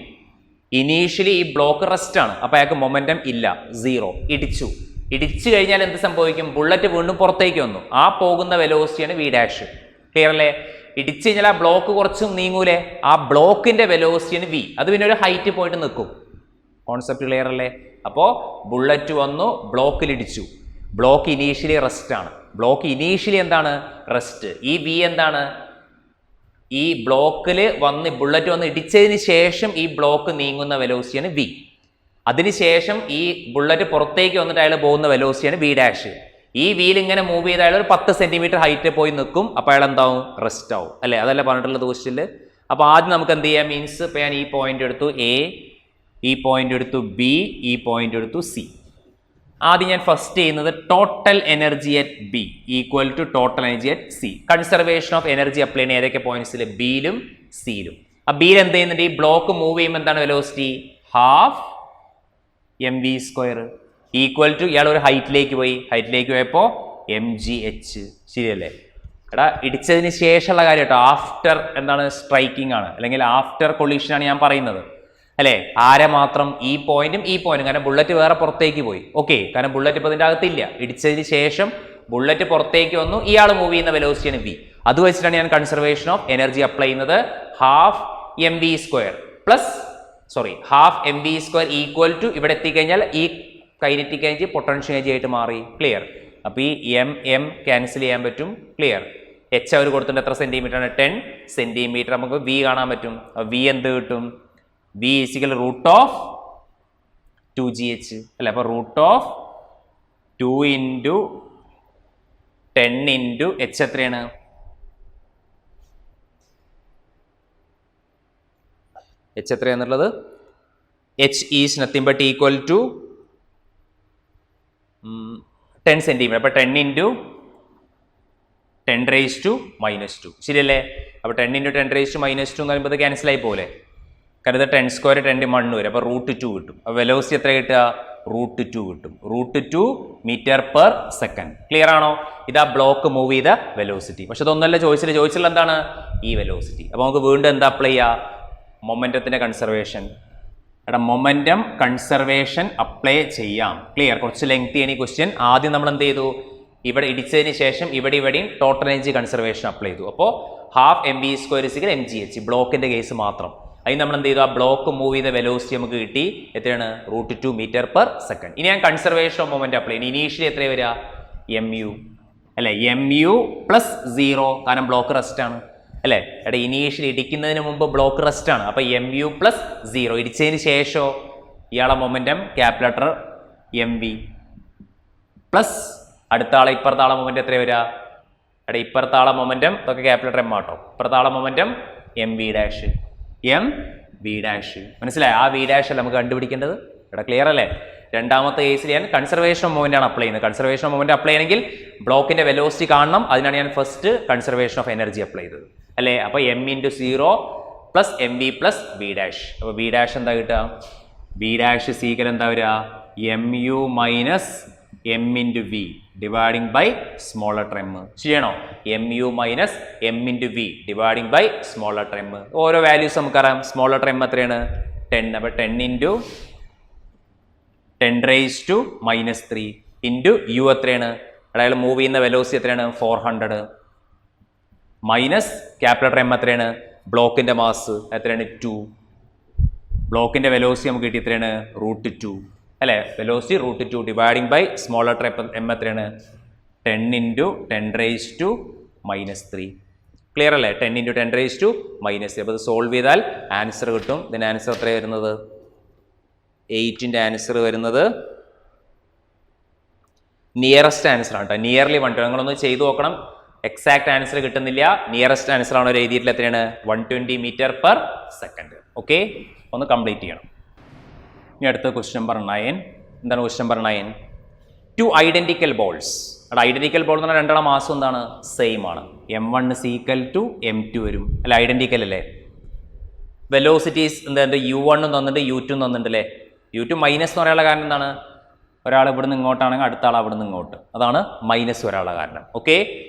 ഇനീഷ്യലി ഈ ബ്ലോക്ക് റെസ്റ്റ് ആണ്, അപ്പോൾ അയാൾക്ക് മൊമെൻറ്റം ഇല്ല, 0. ഇടിച്ചു കഴിഞ്ഞാൽ എന്ത് സംഭവിക്കും? ബുള്ളറ്റ് വീണ്ടും പുറത്തേക്ക് വന്നു. ആ പോകുന്ന വെലോസിറ്റിയാണ് v'. ക്ലിയർ അല്ലേ? ഇടിച്ചു കഴിഞ്ഞാൽ ആ ബ്ലോക്ക് കുറച്ച് നീങ്ങൂലേ. ആ ബ്ലോക്കിന്റെ വെലോസിറ്റിയാണ് v. അത് പിന്നെ ഒരു ഹൈറ്റ് പോയിട്ട് നിൽക്കും. കോൺസെപ്റ്റ് ക്ലിയർ അല്ലേ? അപ്പോൾ ബുള്ളറ്റ് വന്നു, ബ്ലോക്കിൽ ഇടിച്ചു. ബ്ലോക്ക് ഇനീഷ്യലി റെസ്റ്റ് ആണ്. ബ്ലോക്ക് ഇനീഷ്യലി എന്താണ്? റെസ്റ്റ്. ഈ v എന്താണ്? ഈ ബ്ലോക്കിൽ വന്ന് ബുള്ളറ്റ് വന്ന് ഇടിച്ചതിന് ശേഷം ഈ ബ്ലോക്ക് നീങ്ങുന്ന വെലോസിറ്റിയാണ് v. അതിനുശേഷം ഈ ബുള്ളറ്റ് പുറത്തേക്ക് വന്നിട്ട് അയാൾ പോകുന്ന വെലോസിറ്റിയാണ് v'. ഈ വീൽ ഇങ്ങനെ മൂവ് ചെയ്ത് അയാൾ ഒരു 10 cm ഹൈറ്റ് പോയി നിൽക്കും. അപ്പോൾ അയാൾ എന്താവും? റെസ്റ്റ് ആവും അല്ലേ. അതല്ല പറഞ്ഞിട്ടുള്ളത് ക്വസ്റ്റ്യനിൽ. അപ്പോൾ ആദ്യം നമുക്ക് എന്ത് ചെയ്യാം? മീൻസ് ഇപ്പോൾ ഞാൻ ഈ പോയിന്റ് എടുത്തു A, ഈ പോയിന്റ് എടുത്തു B, ഈ പോയിന്റ് എടുത്തു C. ആദ്യം ഞാൻ ഫസ്റ്റ് ചെയ്യുന്നത് total energy at B equal to total energy at C. Conservation of energy apply ചെയ്യുന്ന ഏതൊക്കെ പോയിന്റ്സിൽ? ബിയിലും സിയിലും. ആ ബിയിൽ എന്ത് ചെയ്യുന്നുണ്ട്? ഈ ബ്ലോക്ക് മൂവ് ചെയ്യുമ്പോൾ എന്താണ് velocity? Half mv² equal to ഇയാൾ ഒരു ഹൈറ്റിലേക്ക് പോയി. ഹൈറ്റിലേക്ക് പോയപ്പോൾ mgh. ശരിയല്ലേ? എടാ, ഇടിച്ചതിന് ശേഷമുള്ള കാര്യം കേട്ടോ. ആഫ്റ്റർ എന്താണ്? സ്ട്രൈക്കിംഗ് ആണ്, അല്ലെങ്കിൽ ആഫ്റ്റർ കൊളീഷനാണ് ഞാൻ പറയുന്നത് അല്ലേ. ആരെ മാത്രം? ഈ പോയിന്റും ഈ പോയിന്റും. കാരണം ബുള്ളറ്റ് വേറെ പുറത്തേക്ക് പോയി. ഓക്കെ, കാരണം ബുള്ളറ്റ് ഇപ്പോൾ ഇതിൻ്റെ അകത്തില്ല. ഇടിച്ചതിന് ശേഷം ബുള്ളറ്റ് പുറത്തേക്ക് വന്നു, ഇയാൾ മൂവ് ചെയ്യുന്ന വെലോസിറ്റിയാണ് v. അത് വെച്ചിട്ടാണ് ഞാൻ കൺസർവേഷൻ ഓഫ് എനർജി അപ്ലൈ ചെയ്യുന്നത്. Half M V square plus half M V square equal to ഇവിടെ എത്തിക്കഴിഞ്ഞാൽ ഈ കൈനറ്റിക് എനർജി പൊട്ടൻഷ്യൽ എനർജി ആയിട്ട് മാറി. ക്ലിയർ. അപ്പോൾ ഈ എം ക്യാൻസൽ ചെയ്യാൻ പറ്റും. ക്ലിയർ. എച്ച് അവർ കൊടുത്തിട്ട് എത്ര സെന്റിമീറ്റർ ആണ്? 10 സെന്റിമീറ്റർ. നമുക്ക് വി കാണാൻ പറ്റും. വി എന്ത് കിട്ടും? V is equal root of 2gh അല്ലെ. അപ്പോൾ root of 2 into 10 into H എത്രയാണ്? എച്ച് എത്രയാണെന്നുള്ളത് H is nothing but equal to 10 centimetre. അപ്പോൾ 10 ഇൻറ്റു 10 റേസ് ടു -2 ശരിയല്ലേ? അപ്പോൾ 10 ഇൻറ്റു 10 റേസ് ടു -2 എന്ന് പറയുമ്പോൾ ക്യാൻസൽ ആയി പോലെ. കാരണം ഇത് 10 സ്ക്വയർ 10 മണ്ണ് വരും. അപ്പോൾ √2 കിട്ടും. അപ്പോൾ വെലോസിറ്റി എത്ര കിട്ടുക? √2 കിട്ടും. √2 മീറ്റർ പെർ സെക്കൻഡ്. ക്ലിയർ ആണോ? ഇതാ ബ്ലോക്ക് മൂവ് ചെയ്ത വെലോസിറ്റി. പക്ഷെ അതൊന്നല്ല ചോദിച്ചില്ല എന്താണ്? ഈ വെലോസിറ്റി. അപ്പോൾ നമുക്ക് വീണ്ടും എന്താ അപ്ലൈ ചെയ്യുക? മൊമെന്റത്തിന്റെ കൺസർവേഷൻ. മൊമെന്റം കൺസർവേഷൻ അപ്ലൈ ചെയ്യാം. ക്ലിയർ. കുറച്ച് ലെങ്തി ആണ് ഈ ക്വസ്റ്റ്യൻ. ആദ്യം നമ്മൾ എന്ത് ചെയ്തു? ഇവിടെ ഇടിച്ചതിന് ശേഷം ഇവിടെയും ടോട്ടൽ എനർജി കൺസർവേഷൻ അപ്ലൈ ചെയ്തു. അപ്പോൾ half M V square is equal mgh ബ്ലോക്കിന്റെ കേസ് മാത്രം. അതിന് നമ്മൾ എന്ത് ചെയ്തു? ആ ബ്ലോക്ക് മൂവ് ചെയ്ത വെലോസിറ്റി നമുക്ക് കിട്ടി. എത്രയാണ്? √2 മീറ്റർ പെർ സെക്കൻഡ്. ഇനി ഞാൻ കൺസർവേഷൻ ഓഫ് മൊമെന്റ് അപ്ലൈ ചെയ്യുന്നു. ഇനീഷ്യലി എത്ര വരിക? mu അല്ലെ. mu പ്ലസ് 0 കാരണം ബ്ലോക്ക് റെസ്റ്റ് ആണ് അല്ലേ. ഇനീഷ്യലി ഇടിക്കുന്നതിന് മുമ്പ് ബ്ലോക്ക് റെസ്റ്റ് ആണ്. അപ്പൊ mu പ്ലസ് 0 ഇടിച്ചതിന് ശേഷം ഇയാളെ മൊമെന്റം ക്യാപിറ്റൽ mv പ്ലസ് അടുത്ത ആളെ ഇപ്പുറത്തെ ആളെ മൊമെന്റ് എത്ര വരിക? ഇപ്പുറത്തെ ആളെ മൊമെന്റം ഇതൊക്കെ ക്യാപിറ്റൽ m ആട്ടോ. ഇപ്പുറത്തെ ആളെ മൊമെന്റം mv ഡാഷ്. മനസ്സിലായി? ആ വി ഡാഷ് അല്ല നമുക്ക് കണ്ടുപിടിക്കേണ്ടത്. ക്ലിയർ അല്ലേ? രണ്ടാമത്തെ കേസിൽ ഞാൻ കൺസർവേഷൻ മൊമെന്റ് ആണ് അപ്ലൈ ചെയ്യുന്നത്. കൺസർവേഷൻ മൊമെന്റ് അപ്ലൈ ചെയ്യണമെങ്കിൽ ബ്ലോക്കിന്റെ വെലോസിറ്റി കാണണം. അതിനാണ് ഞാൻ first conservation of energy apply ചെയ്തത് അല്ലേ. അപ്പോൾ m into 0 plus mv plus V dash. അപ്പോൾ വി ഡാഷ് എന്താ കിട്ടുക? വി ഡാഷ് സീക്കൽ എന്താ വരിക? mu minus m into V dividing by smaller letter m. ശരിയാണോ? mu minus m into V dividing by smaller letter m. ഓരോ values നമുക്കറിയാം. Smaller letter m എത്രയാണ്? 10. അപ്പോൾ 10 into 10 raise to -3 into u എത്രയാണ്? അയാൾ move ചെയ്യുന്ന വെലോസിറ്റി എത്രയാണ്? 400 minus capital letter m എത്രയാണ്? ബ്ലോക്കിന്റെ മാസ് എത്രയാണ്? 2. ബ്ലോക്കിന്റെ വെലോസിറ്റി നമുക്ക് കിട്ടി എത്രയാണ്? √2 അല്ലെ. Velocity √2 dividing by smaller letter m എത്രയാണ്? 10 ഇൻറ്റു 10 റേസ് ടു -3. ക്ലിയർ അല്ലേ? 10 ഇൻറ്റു 10 റേസ് ടു -3. അപ്പോൾ ഇത് സോൾവ് ചെയ്താൽ ആൻസർ കിട്ടും. ഇതിന് ആൻസർ എത്ര വരുന്നത്? 8ന്റെ ആൻസർ വരുന്നത് നിയറസ്റ്റ് ആൻസർ ആണ് കേട്ടോ. നിയർലി 120. നിങ്ങളൊന്ന് ചെയ്തു നോക്കണം. എക്സാക്ട് ആൻസർ കിട്ടുന്നില്ല. നിയറസ്റ്റ് ആൻസർ ആണ് ഒരു എഴുതിയിട്ടുള്ള എത്രയാണ്? 120 മീറ്റർ പെർ സെക്കൻഡ്. ഓക്കെ, ഒന്ന് കംപ്ലീറ്റ് ചെയ്യണം. ഇനി അടുത്ത ക്വസ്റ്റ്യൻ നമ്പർ 9. എന്താണ് ക്വസ്റ്റ്യൻ നമ്പർ 9? 2 identical balls. അവിടെ ഐഡന്റിക്കൽ ബോൾ എന്ന് പറഞ്ഞാൽ രണ്ടെണ്ണം മാസം എന്താണ്? സെയിം ആണ്. m1 is equal to m2 വരും അല്ലെ. ഐഡന്റിക്കൽ അല്ലേ. വെലോസിറ്റീസ് എന്താ? u1 തന്നിട്ട് u2 തന്നിട്ടുണ്ട് അല്ലേ. u2 മൈനസ് എന്ന് പറയാനുള്ള കാരണം എന്താണ്? ഒരാൾ ഇവിടുന്ന് ഇങ്ങോട്ടാണെങ്കിൽ അടുത്ത ആൾ അവിടെ നിന്ന് ഇങ്ങോട്ട്. അതാണ് മൈനസ് വരാനുള്ള കാരണം. ഓക്കെ,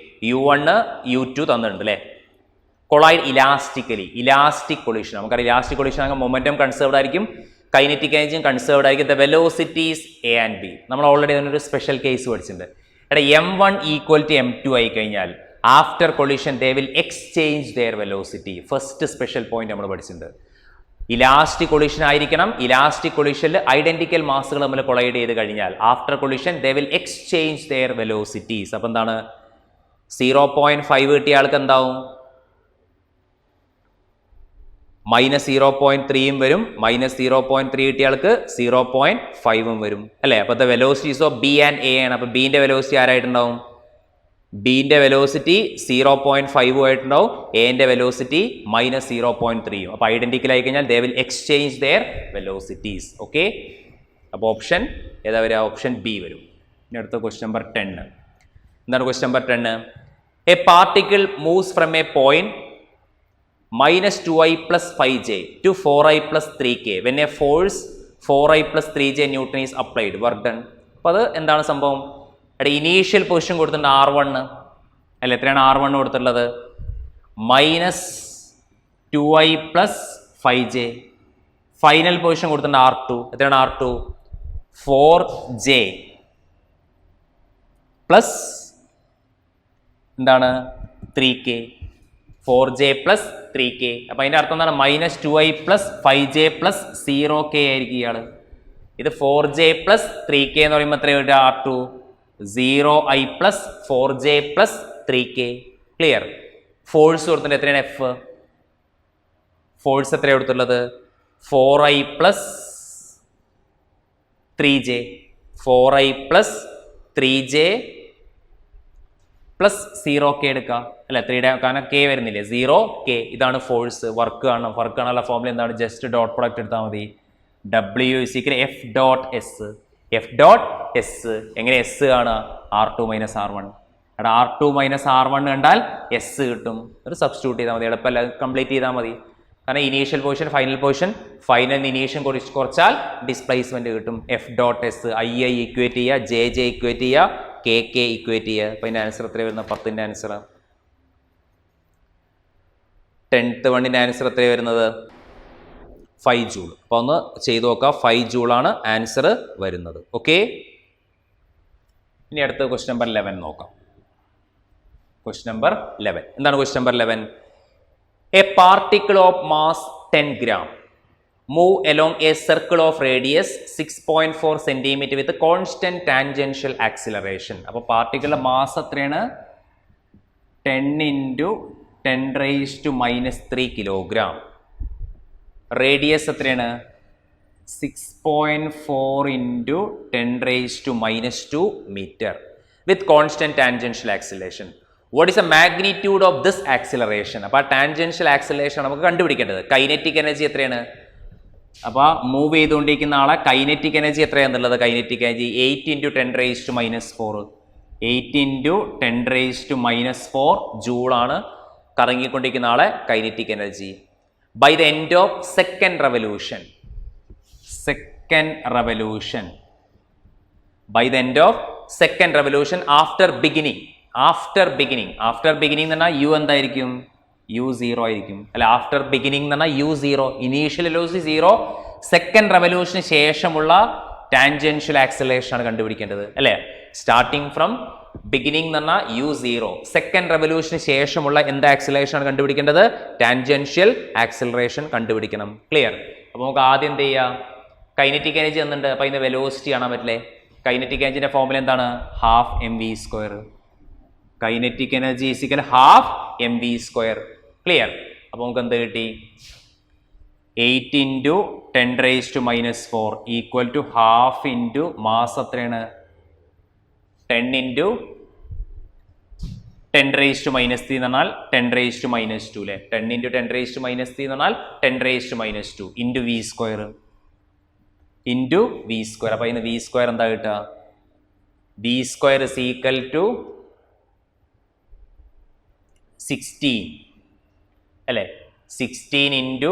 u1 u2 തന്നിട്ടുണ്ട് അല്ലേ. Collide elastically. ഇലാസ്റ്റിക് കൊളീഷൻ നമുക്കറിയാം. ഇലാസ്റ്റിക് കൊളീഷൻ ആണെങ്കിൽ മൊമെന്റം കൺസേർവ്ഡ് ആയിരിക്കും, കൈനറ്റിക് എനർജിയും കൺസേർവ്ഡ് ആയിരിക്കും. The velocities A and B. നമ്മൾ ഓൾറെഡി അതിനൊരു സ്പെഷ്യൽ കേസ് പഠിച്ചിട്ടുണ്ട്. m1 ഈക്വൽ ടു m2 ആയി കഴിഞ്ഞാൽ after collision they will exchange their velocity. First special point നമ്മൾ പഠിച്ചിട്ടുണ്ട്. ഇലാസ്റ്റിക് കൊളീഷൻ ആയിരിക്കണം. ഇലാസ്റ്റിക് കൊളീഷനിൽ ഐഡന്റിക്കൽ മാസുകൾ നമ്മൾ കൊളൈഡ് ചെയ്ത് കഴിഞ്ഞാൽ after collision they will exchange their velocities. അപ്പം എന്താണ്? 0.5 കിട്ടിയ ആൾക്ക് എന്താവും? -0.3 വരും. -0.3 കിട്ടിയ ആൾക്ക് 0.5 വരും അല്ലേ. അപ്പോൾ the velocities of B and A ആണ്. അപ്പോൾ ബിന്റെ വെലോസിറ്റി ആരായിട്ടുണ്ടാവും? ബിന്റെ വെലോസിറ്റി 0.5 ആയിട്ടുണ്ടാവും. എന്റെ വെലോസിറ്റി -0.3. അപ്പോൾ ഐഡന്റിക്കൽ ആയി കഴിഞ്ഞാൽ they will exchange their velocities. Okay, അപ്പോൾ ഓപ്ഷൻ ഏതാ വരിക? ഓപ്ഷൻ ബി വരും. ഇനി അടുത്ത ക്വസ്റ്റ്യൻ നമ്പർ 10. എന്താണ് question number 10? A particle moves from A point -2i plus 5j to 4i plus 3k when a force 4i plus 3j Newton is applied. Work done. അപ്പോൾ അത് എന്താണ് സംഭവം? ഇനീഷ്യൽ പൊസിഷൻ കൊടുത്തിട്ടുണ്ട് R1 അല്ല. എത്രയാണ് R1 കൊടുത്തിട്ടുള്ളത്? -2i plus 5j. Final position കൊടുത്തിട്ടുണ്ട് R2. എത്രയാണ് R2? 4j പ്ലസ് എന്താണ്? 3k. 4j plus 3k. അപ്പൊ അതിന്റെ അർത്ഥം എന്താണ്? -2i plus 5j plus 0k ആയിരിക്കും ഇയാള്. ഇത് 4j പ്ലസ് 3k എന്ന് പറയുമ്പോൾ എത്ര വരും? R2 0i plus 4j plus 3k. Clear? Force കൊടുത്തിട്ട് എത്രയാണ്? F. ഫോഴ്സ് എത്രയാണ് കൊടുത്തുള്ളത്? 4i plus 3j 4i plus 3j plus 0k എടുക്കാം അല്ലെ? 3 കാരണം k വരുന്നില്ലേ? 0k. ഇതാണ് ഫോഴ്സ്. വർക്ക് കാണണം. വർക്ക് കാണാനുള്ള ഫോർമുല എന്താണ്? ജസ്റ്റ് ഡോട്ട് പ്രൊഡക്റ്റ് എടുത്താൽ മതി. W = F dot S. F dot S എങ്ങനെ എസ് കാണുക? R2 minus R1. അവിടെ R2 മൈനസ് R1 കണ്ടാൽ എസ് കിട്ടും. ഒരു സബ്സ്റ്റിറ്റ്യൂട്ട് ചെയ്താൽ മതി. എളുപ്പമല്ല, കംപ്ലീറ്റ് ചെയ്താൽ മതി. കാരണം initial position final position, final ഇനീഷ്യൻ കുറച്ചാൽ ഡിസ്പ്ലേസ്മെന്റ് കിട്ടും. F dot S. I equate ചെയ്യുക, ജെ ഇക്വേറ്റ് ചെയ്യുക, കെ ഇക്വേറ്റ് ചെയ്യുക. അപ്പം അതിൻ്റെ ആൻസർ എത്ര വരുന്നത്? 10ന്റെ ആൻസർ. 10th വണ്ണിൻ്റെ ആൻസർ എത്ര വരുന്നത്? 5 ജൂൾ. അപ്പോൾ ഒന്ന് ചെയ്തു നോക്കാം. 5 ജൂളാണ് ആൻസർ വരുന്നത്. ഓക്കെ, ഇനി അടുത്ത ക്വസ്റ്റ്യൻ നമ്പർ 11 നോക്കാം. ക്വസ്റ്റ്യൻ നമ്പർ 11 എന്താണ്? Question number 11, A particle of mass 10 gram move along a circle of radius 6.4 cm with constant tangential acceleration. അപ്പോൾ പാർട്ടിക്കിളിന്റെ മാസ് എത്രയാണ്? 10 × 10⁻³ കിലോഗ്രാം. റേഡിയസ് എത്രയാണ്? 6.4 × 10⁻² metre with constant tangential acceleration. What is a magnitude of this acceleration? അപ്പോൾ ആ tangential acceleration നമുക്ക് കണ്ടുപിടിക്കേണ്ടത്. Kinetic energy എത്രയാണ്? അപ്പോൾ move ചെയ്തുകൊണ്ടിരിക്കുന്ന ആളെ കൈനറ്റിക് എനർജി എത്രയാണെന്നുള്ളത്? Kinetic energy 8 × 10⁻⁴. 8 × 10⁻⁴ ജൂളാണ് കറങ്ങിക്കൊണ്ടിരിക്കുന്ന ആളെ kinetic energy. By the end of second revolution. By the end of second revolution after beginning എന്ന് പറഞ്ഞാൽ യു എന്തായിരിക്കും? u0 ആയിരിക്കും അല്ലെ? ആഫ്റ്റർ ബിഗിനിങ് എന്ന് പറഞ്ഞാൽ u0. Initial velocity 0. സെക്കൻഡ് റെവല്യൂഷന് ശേഷമുള്ള ടാൻജൻഷ്യൽ ആക്സിലറേഷൻ ആണ് കണ്ടുപിടിക്കേണ്ടത് അല്ലെ? സ്റ്റാർട്ടിങ് ഫ്രം ബിഗിനിങ് എന്ന് പറഞ്ഞാൽ u0. സെക്കൻഡ് റെവല്യൂഷന് ശേഷമുള്ള എന്ത് ആക്സിലറേഷൻ ആണ് കണ്ടുപിടിക്കേണ്ടത്? ടാൻജൻഷ്യൽ ആക്സിലറേഷൻ കണ്ടുപിടിക്കണം. ക്ലിയർ? അപ്പോൾ നമുക്ക് ആദ്യം എന്ത് ചെയ്യാം? കൈനറ്റിക് എനർജി എന്നുണ്ട്. അപ്പോൾ അതിന്റെ വെലോസിറ്റി കാണാൻ പറ്റില്ലേ? കൈനറ്റിക് എനർജിന്റെ ഫോർമുല എന്താണ്? ½ mv². Kinetic energy = ½ mv². Clear? അപ്പോൾ നമുക്ക് എന്ത് കിട്ടി? 8 × 10⁻⁴ ഈക്വൽ ടു ½ മാസ് എത്രയാണ്? 10 × 10⁻³ എന്ന് പറഞ്ഞാൽ 10⁻² അല്ലേ? 10 × 10⁻³ എന്ന് പറഞ്ഞാൽ 10⁻² ഇൻറ്റു v². അപ്പോൾ അതിന് v² എന്താ കിട്ടുക? v² = 16 അല്ലേ? 16 ×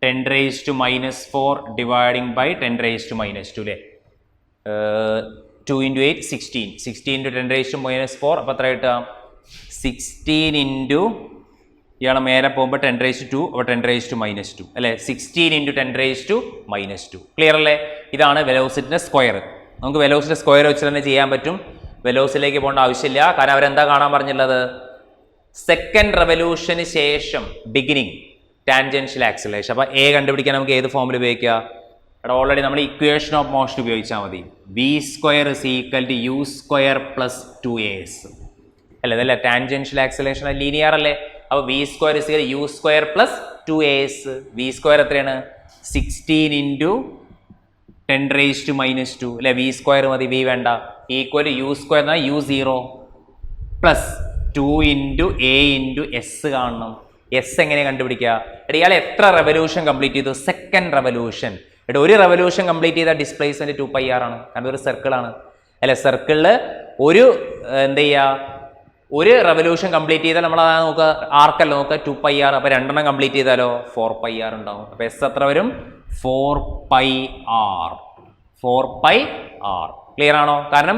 10⁻⁴ ഡിവൈഡിങ് ബൈ 10⁻² അല്ലേ? 2 × 8 16. 16 × 10⁻⁴. അപ്പോൾ എത്ര കിട്ടുക? 16 ഇയാളെ മേലെ പോകുമ്പോൾ 10⁻². അപ്പോൾ 10⁻² അല്ലേ? 16 × 10⁻². ക്ലിയർ അല്ലേ? ഇതാണ് വെലോസിറ്റിന്റെ സ്ക്വയർ. നമുക്ക് വെലോസിറ്റി സ്ക്വയർ വെച്ച് തന്നെ ചെയ്യാൻ പറ്റും. വെലോസിറ്റിയിലേക്ക് പോകേണ്ട ആവശ്യമില്ല. കാരണം അവരെന്താ കാണാൻ പറഞ്ഞിട്ടുള്ളത്? സെക്കൻഡ് റെവല്യൂഷന് ശേഷം ബിഗിനിങ് ടാൻജൻഷ്യൽ ആക്സിലറേഷൻ. അപ്പോൾ എ കണ്ടുപിടിക്കാൻ നമുക്ക് ഏത് ഫോമിൽ ഉപയോഗിക്കുക? അവിടെ ഓൾറെഡി നമ്മൾ ഇക്വേഷൻ ഓഫ് മോഷൻ ഉപയോഗിച്ചാൽ മതി. v² = u² + 2as അല്ലേ? അതല്ലേ ടാൻജൻഷ്യൽ ആക്സിലറേഷൻ ലീനിയർ അല്ലേ? അപ്പോൾ v² = u² + 2as. v² എത്രയാണ്? 16 × 10⁻² അല്ലെ? v² മതി, v വേണ്ട. ഈക്വൽ u² എന്നാൽ u0 പ്ലസ് 2 × a × s കാണണം. എസ് എങ്ങനെ കണ്ടുപിടിക്കുക? ഇയാൾ എത്ര റെവല്യൂഷൻ കംപ്ലീറ്റ് ചെയ്തു? Second revolution. ഒരു റെവല്യൂഷൻ കംപ്ലീറ്റ് ചെയ്ത ഡിസ്പ്ലേസ്മെന്റ് 2πr ആണ്. കാരണം ഒരു സർക്കിളാണ് അല്ലെ? സർക്കിളിൽ ഒരു എന്ത് ചെയ്യുക? ഒരു റെവല്യൂഷൻ കംപ്ലീറ്റ് ചെയ്താൽ നമ്മൾ അതാണ് നോക്കുക, ആർക്കല്ല നോക്കുക, 2πr. അപ്പോൾ രണ്ടെണ്ണം കംപ്ലീറ്റ് ചെയ്താലോ 4πr ഉണ്ടാവും. അപ്പോൾ എസ് എത്ര വരും? 4πr. ക്ലിയർ ആണോ? കാരണം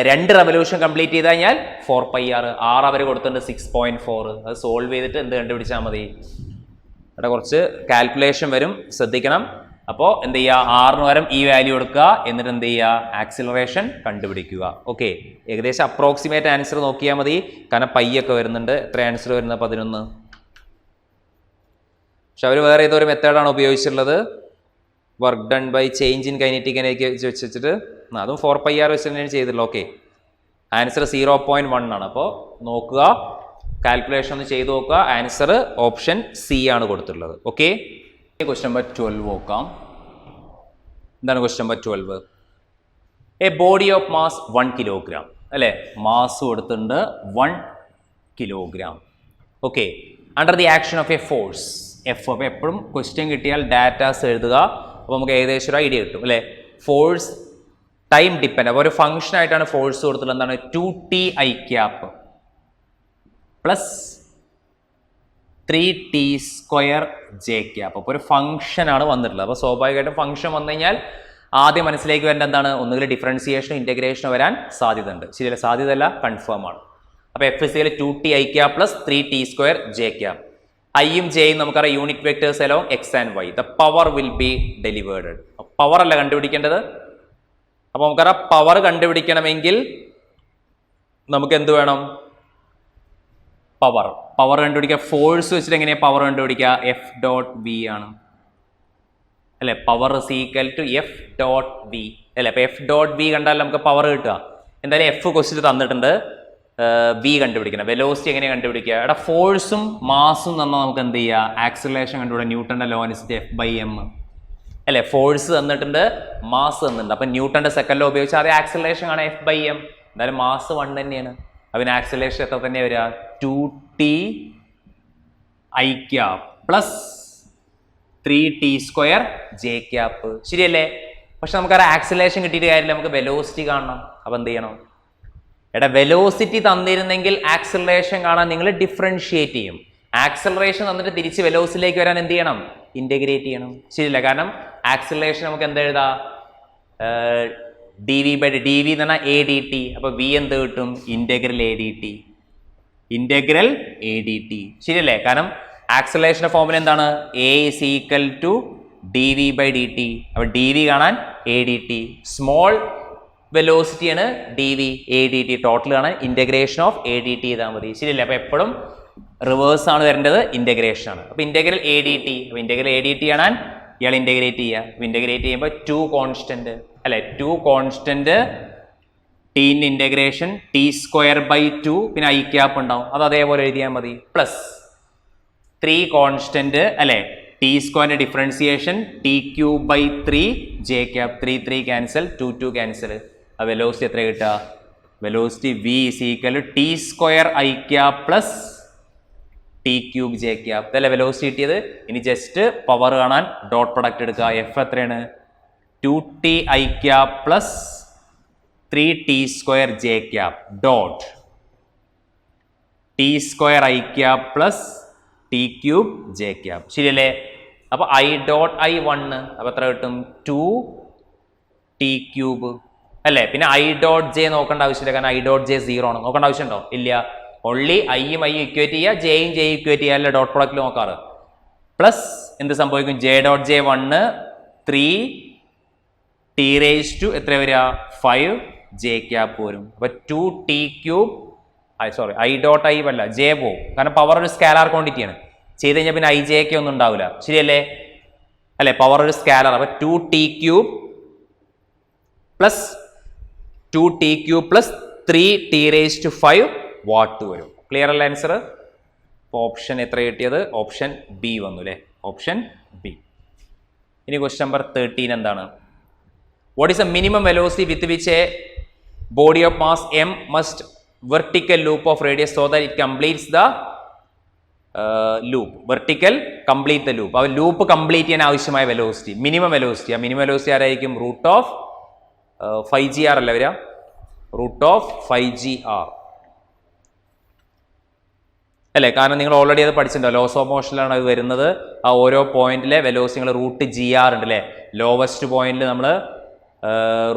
രണ്ട് റെവല്യൂഷൻ കംപ്ലീറ്റ് ചെയ്ത് കഴിഞ്ഞാൽ 4πr. അവർ കൊടുത്തിട്ടുണ്ട് 6.4. അത് സോൾവ് ചെയ്തിട്ട് എന്ത് കണ്ടുപിടിച്ചാൽ മതി? അവിടെ കുറച്ച് കാൽക്കുലേഷൻ വരും, ശ്രദ്ധിക്കണം. അപ്പോൾ എന്ത് ചെയ്യുക, ആറിന് പകരം ഈ വാല്യൂ കൊടുക്കുക, എന്നിട്ട് എന്ത് ചെയ്യുക, ആക്സിലറേഷൻ കണ്ടുപിടിക്കുക. ഓക്കെ, ഏകദേശം അപ്രോക്സിമേറ്റ് ആൻസർ നോക്കിയാൽ മതി, കാരണം പയ്യൊക്കെ വരുന്നുണ്ട്. എത്ര ആൻസർ വരുന്നത്? 11. പക്ഷെ അവർ വേറെ ഏതോ ഒരു മെത്തേഡാണ് ഉപയോഗിച്ചിട്ടുള്ളത്, work done by change in kinetic energy വെച്ചിട്ട്, അതും 4πr വെച്ച് തന്നെയാണ് ചെയ്തിട്ടുള്ളത്. ഓക്കെ, ആൻസർ 0.1 ആണ്. അപ്പോൾ നോക്കുക, കാൽക്കുലേഷൻ ഒന്ന് ചെയ്ത് നോക്കുക. ആൻസർ ഓപ്ഷൻ സി ആണ് കൊടുത്തിട്ടുള്ളത്. ഓക്കെ, ക്വസ്റ്റ്യൻ നമ്പർ 12 നോക്കാം. എന്താണ് question number 12? A body of mass 1 kilogram, അല്ലേ? മാസ് കൊടുത്തിട്ടുണ്ട് 1 kilogram. Okay, under the action of A force F. അപ്പോൾ എപ്പോഴും ക്വസ്റ്റ്യൻ കിട്ടിയാൽ ഡാറ്റാസ് എഴുതുക, അപ്പോൾ നമുക്ക് ഏകദേശം ഒരു ഐഡിയ കിട്ടും, അല്ലേ? ഫോഴ്സ് ടൈം ഡിപ്പെൻഡ്, അപ്പോൾ ഒരു ഫംഗ്ഷൻ ആയിട്ടാണ് ഫോഴ്സ് കൊടുത്തിട്ടുള്ളത്. എന്താണ്? 2t i plus 3t² j. അപ്പോൾ ഒരു ഫംഗ്ഷനാണ് വന്നിട്ടുള്ളത്. അപ്പോൾ സ്വാഭാവികമായിട്ടും ഫംഗ്ഷൻ വന്നു കഴിഞ്ഞാൽ ആദ്യം മനസ്സിലേക്ക് വരേണ്ട എന്താണ്? ഒന്നുകിൽ ഡിഫറൻസിയേഷനോ ഇൻറ്റഗ്രേഷനോ വരാൻ സാധ്യതയുണ്ട്. ശരിയല്ല, സാധ്യതയല്ല, കൺഫേം ആണ്. അപ്പോൾ F is equal to 2t i plus 3t² j. ഐയും ജെയും നമുക്കറിയാം unit vectors along X and Y. The power will be delivered. Power അല്ല കണ്ടുപിടിക്കേണ്ടത്. അപ്പോൾ നമുക്കറിയാം പവർ കണ്ടുപിടിക്കണമെങ്കിൽ നമുക്ക് എന്ത് വേണം? പവർ കണ്ടുപിടിക്കുക. ഫോഴ്സ് വെച്ചിട്ട് എങ്ങനെയാണ് പവർ കണ്ടുപിടിക്കുക? എഫ് ഡോട്ട് വി ആണ്, അല്ലെ? Power is equal to F dot V, അല്ലെ? അപ്പോൾ എഫ് ഡോട്ട് വി കണ്ടാൽ നമുക്ക് പവർ കിട്ടുക. എന്തായാലും എഫ് ക്വസ്റ്റ്യൻ തന്നിട്ടുണ്ട്, വി കണ്ടുപിടിക്കണം. വെലോസിറ്റി എങ്ങനെ കണ്ടുപിടിക്കുക? എടാ ഫോഴ്സും മാസും തന്നാൽ നമുക്ക് എന്ത് ചെയ്യുക? ആക്സിലറേഷൻ കണ്ടുപിടിക്കുക. ന്യൂട്ടന്റെ ലോ അനുസരിച്ച് F/m, അല്ലെ? ഫോഴ്സ് തന്നിട്ടുണ്ട്, മാസ് തന്നിട്ടുണ്ട്. അപ്പം ന്യൂട്ടന്റെ സെക്കൻഡ് ലോ ഉപയോഗിച്ച് അതേ ആക്സിലറേഷൻ ആണ് F/m. എന്തായാലും മാസ് 1 തന്നെയാണ്. അതിന് ആക്സിലറേഷൻ എത്ര തന്നെ വരിക? 2t i plus 3t² j. ശരിയല്ലേ? പക്ഷെ നമുക്കറിയാം ആക്സിലറേഷൻ കിട്ടിയിട്ട് കാര്യമില്ല, നമുക്ക് വെലോസിറ്റി കാണണം. അപ്പം എന്ത് ചെയ്യണം? എടാ വെലോസിറ്റി തന്നിരുന്നെങ്കിൽ ആക്സിലറേഷൻ കാണാൻ നിങ്ങൾ ഡിഫറൻഷിയേറ്റ് ചെയ്യും. ആക്സിലറേഷൻ തന്നിട്ട് തിരിച്ച് വെലോസിറ്റിയിലേക്ക് വരാൻ എന്ത് ചെയ്യണം? ഇൻറ്റഗ്രേറ്റ് ചെയ്യണം. ശരിയല്ല? കാരണം ആക്സിലറേഷൻ നമുക്ക് എന്ത് എഴുതാം? dv എന്ന് പറഞ്ഞാൽ ADT. അപ്പോൾ v എന്ത് കിട്ടും? Integral ADT. ശരിയല്ലേ? കാരണം ആക്സിലറേഷൻ്റെ ഫോർമുല എന്താണ്? a is equal to dv/dt. അപ്പോൾ dv കാണാൻ ADT. സ്മോൾ വെലോസിറ്റി ആണ് dv ADT. ടോട്ടൽ കാണാൻ ഇൻറ്റഗ്രേഷൻ ഓഫ് ADT ചെയ്താൽ മതി. ശരിയല്ലേ? അപ്പോൾ എപ്പോഴും റിവേഴ്സ് ആണ് വരേണ്ടത്, ഇൻറ്റഗ്രേഷൻ ആണ്. അപ്പോൾ ഇൻറ്റഗ്രൽ ADT. അപ്പോൾ ഇൻറ്റഗ്രൽ ADT കാണാൻ ഇയാൾ ഇൻറ്റഗ്രേറ്റ് ചെയ്യുക. അപ്പോൾ ഇൻറ്റഗ്രേറ്റ് ചെയ്യുമ്പോൾ 2 കോൺസ്റ്റന്റ്, അല്ലെ? 2 കോൺസ്റ്റന്റ്, ടീൻ്റെ ഇൻറ്റഗ്രേഷൻ t²/2, പിന്നെ i ഉണ്ടാവും, അത് അതേപോലെ എഴുതിയാൽ മതി. പ്ലസ് 3 കോൺസ്റ്റന്റ്, അല്ലെ? t² differentiation t³ j. 3 cancel, 2 cancel. ആ വെലോസിറ്റി എത്ര കിട്ടുക? Velocity v is equal to t² i plus t³ j. ഇതല്ലേ വെലോസിറ്റി കിട്ടിയത്. ഇനി ജസ്റ്റ് പവർ കാണാൻ ഡോട്ട് പ്രൊഡക്റ്റ് എടുക്കുക. എഫ് എത്രയാണ്? 2t i plus 3t² j dot t² i plus t³ j. ശരിയല്ലേ? അപ്പോൾ i ഡോട്ട് i 1, അപ്പോൾ എത്ര കിട്ടും? 2t³, അല്ലേ? പിന്നെ i ഡോട്ട് j നോക്കേണ്ട ആവശ്യമില്ല, കാരണം i ഡോട്ട് j 0 ആണ്. നോക്കേണ്ട ആവശ്യമുണ്ടോ? ഇല്ല. ഓൺലി ഐയും ഐയും ഇക്വേറ്റ് ചെയ്യുക, ജെയും ഇക്വേറ്റ് ചെയ്യുക, അല്ല ഡോട്ട് പ്രൊഡക്റ്റിൽ നോക്കാറ്. പ്ലസ് എന്ത് സംഭവിക്കും? j ഡോട്ട് j 1, 3t⁻⁵ എത്ര വരിക? 5 j വരും. അപ്പോൾ 2t³, sorry i dot i അല്ല, j പോവും, കാരണം പവർ ഒരു സ്കാലാർ ക്വാണ്ടിറ്റിയാണ്. ചെയ്ത് കഴിഞ്ഞാൽ പിന്നെ ijk ഒന്നും ഉണ്ടാവില്ല. ശരിയല്ലേ? അല്ലെ? പവർ ഒരു സ്കാലർ. അപ്പോൾ 2t³ plus 2t³ plus 3t⁵ what വരും. ക്ലിയർ അല്ല ആൻസർ? ഓപ്ഷൻ എത്ര കിട്ടിയത്? ഓപ്ഷൻ ബി വന്നു, അല്ലേ? Option B. ഇനി ക്വസ്റ്റ്യൻ നമ്പർ 13 എന്താണ്? What is A minimum velocity with which A body of mass m must vertical loop of radius so that it completes the loop? Vertical complete the loop. ആ loop complete ചെയ്യാൻ ആവശ്യമായ velocity, minimum velocity. ആ minimum velocity ആരായിരിക്കും? Root of 5gr അല്ല വരിക? Root of 5gr, അല്ലേ? കാരണം നിങ്ങൾ ഓൾറെഡി അത് പഠിച്ചിട്ടുണ്ടോ, ലോസ് ഓഫ് മോഷനിലാണ് അത് വരുന്നത്. ആ ഓരോ പോയിന്റിലെ വെലോസിറ്റി നിങ്ങൾ റൂട്ട് gr ഉണ്ട്, അല്ലേ? ലോവസ്റ്റ് പോയിന്റിൽ നമ്മൾ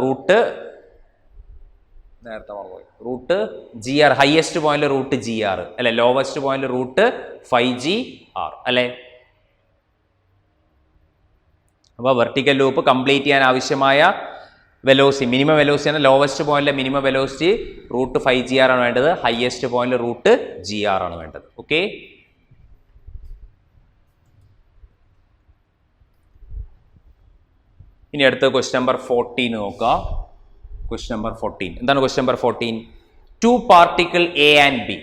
റൂട്ട് നേരത്തെ റൂട്ട് gr, ഹയസ്റ്റ് പോയിന്റിൽ റൂട്ട് gr, അല്ലെ? ലോവസ്റ്റ് പോയിന്റിൽ റൂട്ട് 5gr, അല്ലെ? അപ്പോൾ വെർട്ടിക്കൽ ലൂപ്പ് കംപ്ലീറ്റ് ചെയ്യാൻ ആവശ്യമായ വെലോസിറ്റി, മിനിമം വെലോസിറ്റി ആണ്. ലോവസ്റ്റ് പോയിന്റിലെ മിനിമം വെലോസിറ്റി √5gr ആണ് വേണ്ടത്. ഹയസ്റ്റ് പോയിന്റിൽ √gr ആണ് വേണ്ടത്. ഓക്കെ, ഇനി അടുത്ത ക്വസ്റ്റ്യൻ നമ്പർ 14 നോക്കാം. ക്വസ്റ്റ്യൻ നമ്പർ 14 എന്താണ്? Question number 14, 2 particle A and B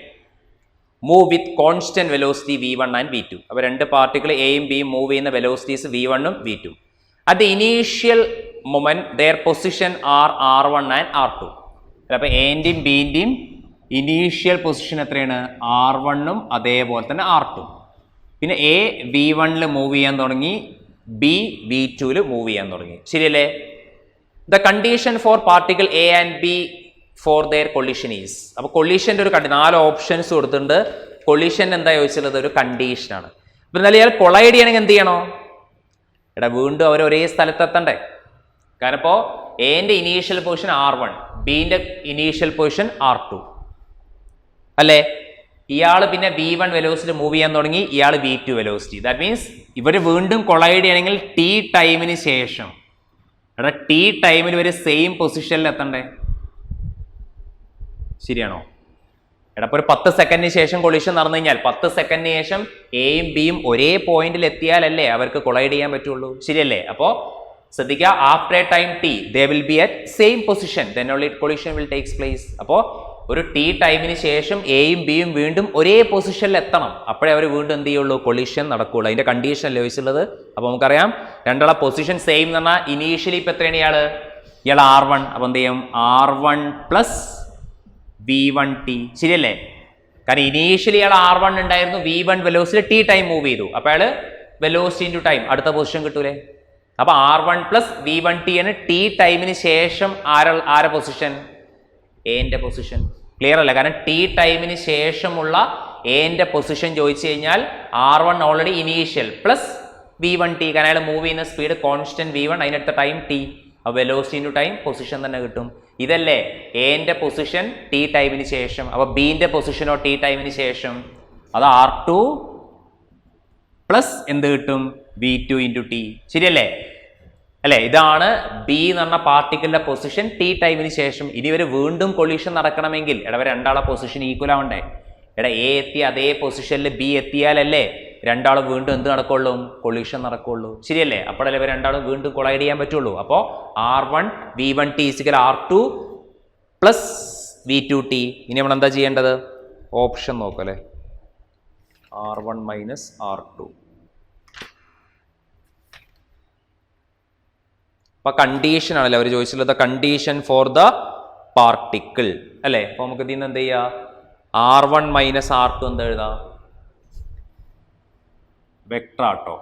move with constant velocity v1 and v2. അപ്പോൾ രണ്ട് പാർട്ടിക്കിൾ എയും ബിയും മൂവ് ചെയ്യുന്ന വെലോസിറ്റീസ് v1 ഉം v2. At the initial moment their position are r1 and r2. അപ്പോൾ എൻ്റെയും ബിൻ്റെയും ഇനീഷ്യൽ പൊസിഷൻ എത്രയാണ്? r1 ഉം അതേപോലെ തന്നെ r2. പിന്നെ എ v1 മൂവ് ചെയ്യാൻ തുടങ്ങി, ബി v2 മൂവ് ചെയ്യാൻ തുടങ്ങി. ശരിയല്ലേ? The condition for particle A and B for their collision is. അപ്പോൾ കൊളിഷൻ്റെ ഒരു 4 ഓപ്ഷൻസ് കൊടുത്തിട്ടുണ്ട്. കൊളിഷൻ എന്താ ചോദിച്ചുള്ളത്? ഒരു കണ്ടീഷനാണ്. അപ്പം എന്നാലും ഇയാൾ കൊളൈഡ് ചെയ്യണമെങ്കിൽ എന്ത് ചെയ്യണോ? വീണ്ടും അവർ ഒരേ സ്ഥലത്തെത്തണ്ടേ? കാരണം ഇപ്പോൾ എൻ്റെ ഇനീഷ്യൽ പൊസിഷൻ r1, ബിൻ്റെ ഇനീഷ്യൽ പൊസിഷൻ r2 അല്ലേ? ഇയാൾ പിന്നെ v1 വെലോസിറ്റി മൂവ് ചെയ്യാൻ തുടങ്ങി, ഇയാൾ v2 വെലോസിറ്റി. ദാറ്റ് മീൻസ് ഇവർ വീണ്ടും കൊളൈഡ് ചെയ്യണമെങ്കിൽ t ടൈമിന് ശേഷം, t ടൈമിൽ ഇവർ സെയിം പൊസിഷനിൽ എത്തണ്ടേ? ശരിയാണോ? ഇപ്പോൾ ഒരു 10 സെക്കൻഡിന് ശേഷം കൊളിഷൻ നടന്നു കഴിഞ്ഞാൽ 10 സെക്കൻഡിന് ശേഷം എയും ബിയും ഒരേ പോയിന്റിൽ എത്തിയാലല്ലേ അവർക്ക് കൊളൈഡ് ചെയ്യാൻ പറ്റുള്ളൂ. ശരിയല്ലേ? അപ്പോൾ ശ്രദ്ധിക്കുക, after A time t they will be at same position, then only collision will takes place. അപ്പോൾ ഒരു t ടൈമിന് ശേഷം എയും ബിയും വീണ്ടും ഒരേ പൊസിഷനിൽ എത്തണം, അപ്പോഴേ അവർ വീണ്ടും എന്ത് ചെയ്യുള്ളൂ? കൊളിഷൻ നടക്കുകയുള്ളൂ. അതിന്റെ കണ്ടീഷൻ അല്ലേ ചോദിച്ചുള്ളത്? അപ്പോൾ നമുക്കറിയാം രണ്ടാളെ പൊസിഷൻ സെയിം എന്ന് പറഞ്ഞാൽ ഇനീഷ്യലി ഇപ്പം എത്രയാണ് ഇയാൾ r1. അപ്പോൾ എന്ത് ചെയ്യും? r1 plus v1t. ശരിയല്ലേ? കാരണം ഇനീഷ്യലി ഇയാൾ r1 ഉണ്ടായിരുന്നു, v1 velocity t time move ചെയ്തു, അപ്പോൾ അയാൾ വെലോസിറ്റി ഇൻറ്റു ടൈം അടുത്ത പൊസിഷൻ കിട്ടൂലേ? അപ്പോൾ r1 പ്ലസ് v1t ആണ് t ടൈമിന് ശേഷം ആരെ പൊസിഷൻ? എൻ്റെ പൊസിഷൻ. ക്ലിയർ അല്ല? കാരണം t ടൈമിന് ശേഷമുള്ള എൻ്റെ പൊസിഷൻ ചോദിച്ചു കഴിഞ്ഞാൽ r1 already initial plus v1t, കാരണം അയാൾ മൂവ് ചെയ്യുന്ന സ്പീഡ് കോൺസ്റ്റന്റ് v1, അതിനടുത്ത ടൈം t. അപ്പോൾ വെലോസിറ്റി ഇൻറ്റു ടൈം പൊസിഷൻ തന്നെ കിട്ടും. ഇതല്ലേ എൻ്റെ പൊസിഷൻ t ടൈമിന് ശേഷം. അപ്പോൾ ബിൻ്റെ പൊസിഷനോ t ടൈമിന് ശേഷം അത് r2 പ്ലസ് എന്ത് കിട്ടും? v2 into t. ശരിയല്ലേ? അല്ലേ? ഇതാണ് ബി എന്ന് പറഞ്ഞ പാർട്ടിക്കിളിന്റെ പൊസിഷൻ t ടൈമിന് ശേഷം. ഇനി ഇവർ വീണ്ടും കൊളീഷൻ നടക്കണമെങ്കിൽ ഇവർ രണ്ടാളെ പൊസിഷൻ ഈക്വൽ ആവണ്ടേ? എ എത്തിയ അതേ പൊസിഷനിൽ ബി എത്തിയാലല്ലേ രണ്ടാളും വീണ്ടും എന്ത് നടക്കുള്ളൂ? കൊളീഷൻ നടക്കുള്ളൂ. ശരിയല്ലേ? അപ്പോഴല്ലേ ഇവർ രണ്ടാളും വീണ്ടും കൊളൈഡ് ചെയ്യാൻ പറ്റുള്ളൂ. അപ്പോൾ r1 v1t equal r2 plus v2t. ഇനി നമ്മൾ എന്താ ചെയ്യേണ്ടത്? ഓപ്ഷൻ നോക്കല്ലേ, r1 മൈനസ് r2. അപ്പൊ കണ്ടീഷൻ ആണല്ലേ അവർ ചോദിച്ചിട്ടുള്ളത്, കണ്ടീഷൻ ഫോർ ദ പാർട്ടിക്കിൾ അല്ലേ? അപ്പൊ നമുക്ക് ഇതിൽ നിന്ന് എന്ത് ചെയ്യാം? r1 മൈനസ് r2 എന്താ എഴുതാം? വെക്ടർ ആട്ടോ.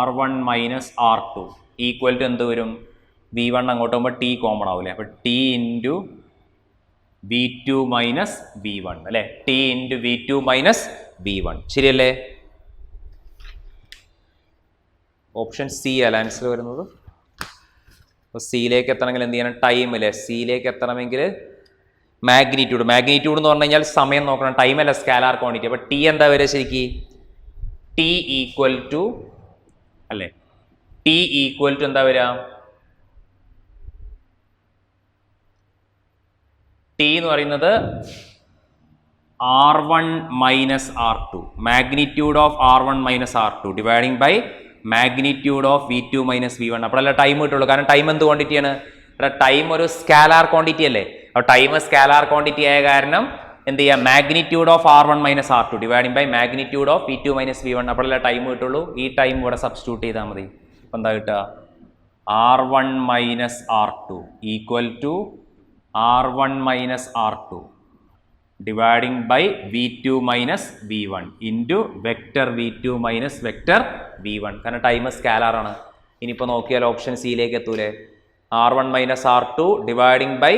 r1 minus r2 equal to എന്ത് വരും? v1 അങ്ങോട്ട് പോകുമ്പോൾ t കോമൺ ആവില്ലേ? അപ്പൊ t into v2 minus v1 അല്ലേ? t into v2 minus v1. ശരിയല്ലേ? ഓപ്ഷൻ സി അല്ല ആൻസർ വരുന്നത്. അപ്പോൾ സിയിലേക്ക് എത്തണമെങ്കിൽ എന്ത് ചെയ്യണം? ടൈം അല്ലേ? സിയിലേക്ക് എത്തണമെങ്കിൽ മാഗ്നിറ്റ്യൂഡ് എന്ന് പറഞ്ഞു കഴിഞ്ഞാൽ സമയം നോക്കണം, ടൈം അല്ല സ്കാലാർ ക്വാണ്ടിറ്റി. അപ്പോൾ ടി എന്താ വരിക ശരിക്ക്? ടി ഈക്വൽ ടു അല്ലേ? ടി ഈക്വൽ ടു എന്താ വരിക? ടി എന്ന് പറയുന്നത് r1 minus r2, magnitude of r1 minus r2 dividing by magnitude of v2 minus v1. അപ്പോഴല്ല ടൈം കിട്ടുള്ളൂ. കാരണം ടൈം എന്ത് ക്വാണ്ടിറ്റിയാണ്? ടൈം ഒരു സ്കാലാർ ക്വാണ്ടിറ്റി അല്ലേ? അപ്പോൾ ടൈം സ്കാലാർ ക്വാണ്ടിറ്റി ആയ കാരണം എന്ത് ചെയ്യുക? Magnitude of r1 minus r2 dividing by magnitude of v2 minus v1. അപ്പോഴല്ല ടൈം കിട്ടുള്ളൂ. ഈ ടൈം ഇവിടെ സബ്സ്റ്റിറ്റ്യൂട്ട് ചെയ്താൽ മതി. അപ്പോൾ എന്താ കിട്ടുക? r1 minus r2 equal to r1 minus r2 dividing by v2 minus v1 into vector v2 minus vector v1. കാരണം ടൈം സ്കാലാർ ആണ്. ഇനിയിപ്പോൾ നോക്കിയാൽ ഓപ്ഷൻ സിയിലേക്ക് എത്തൂലേ? r1 minus r2 dividing by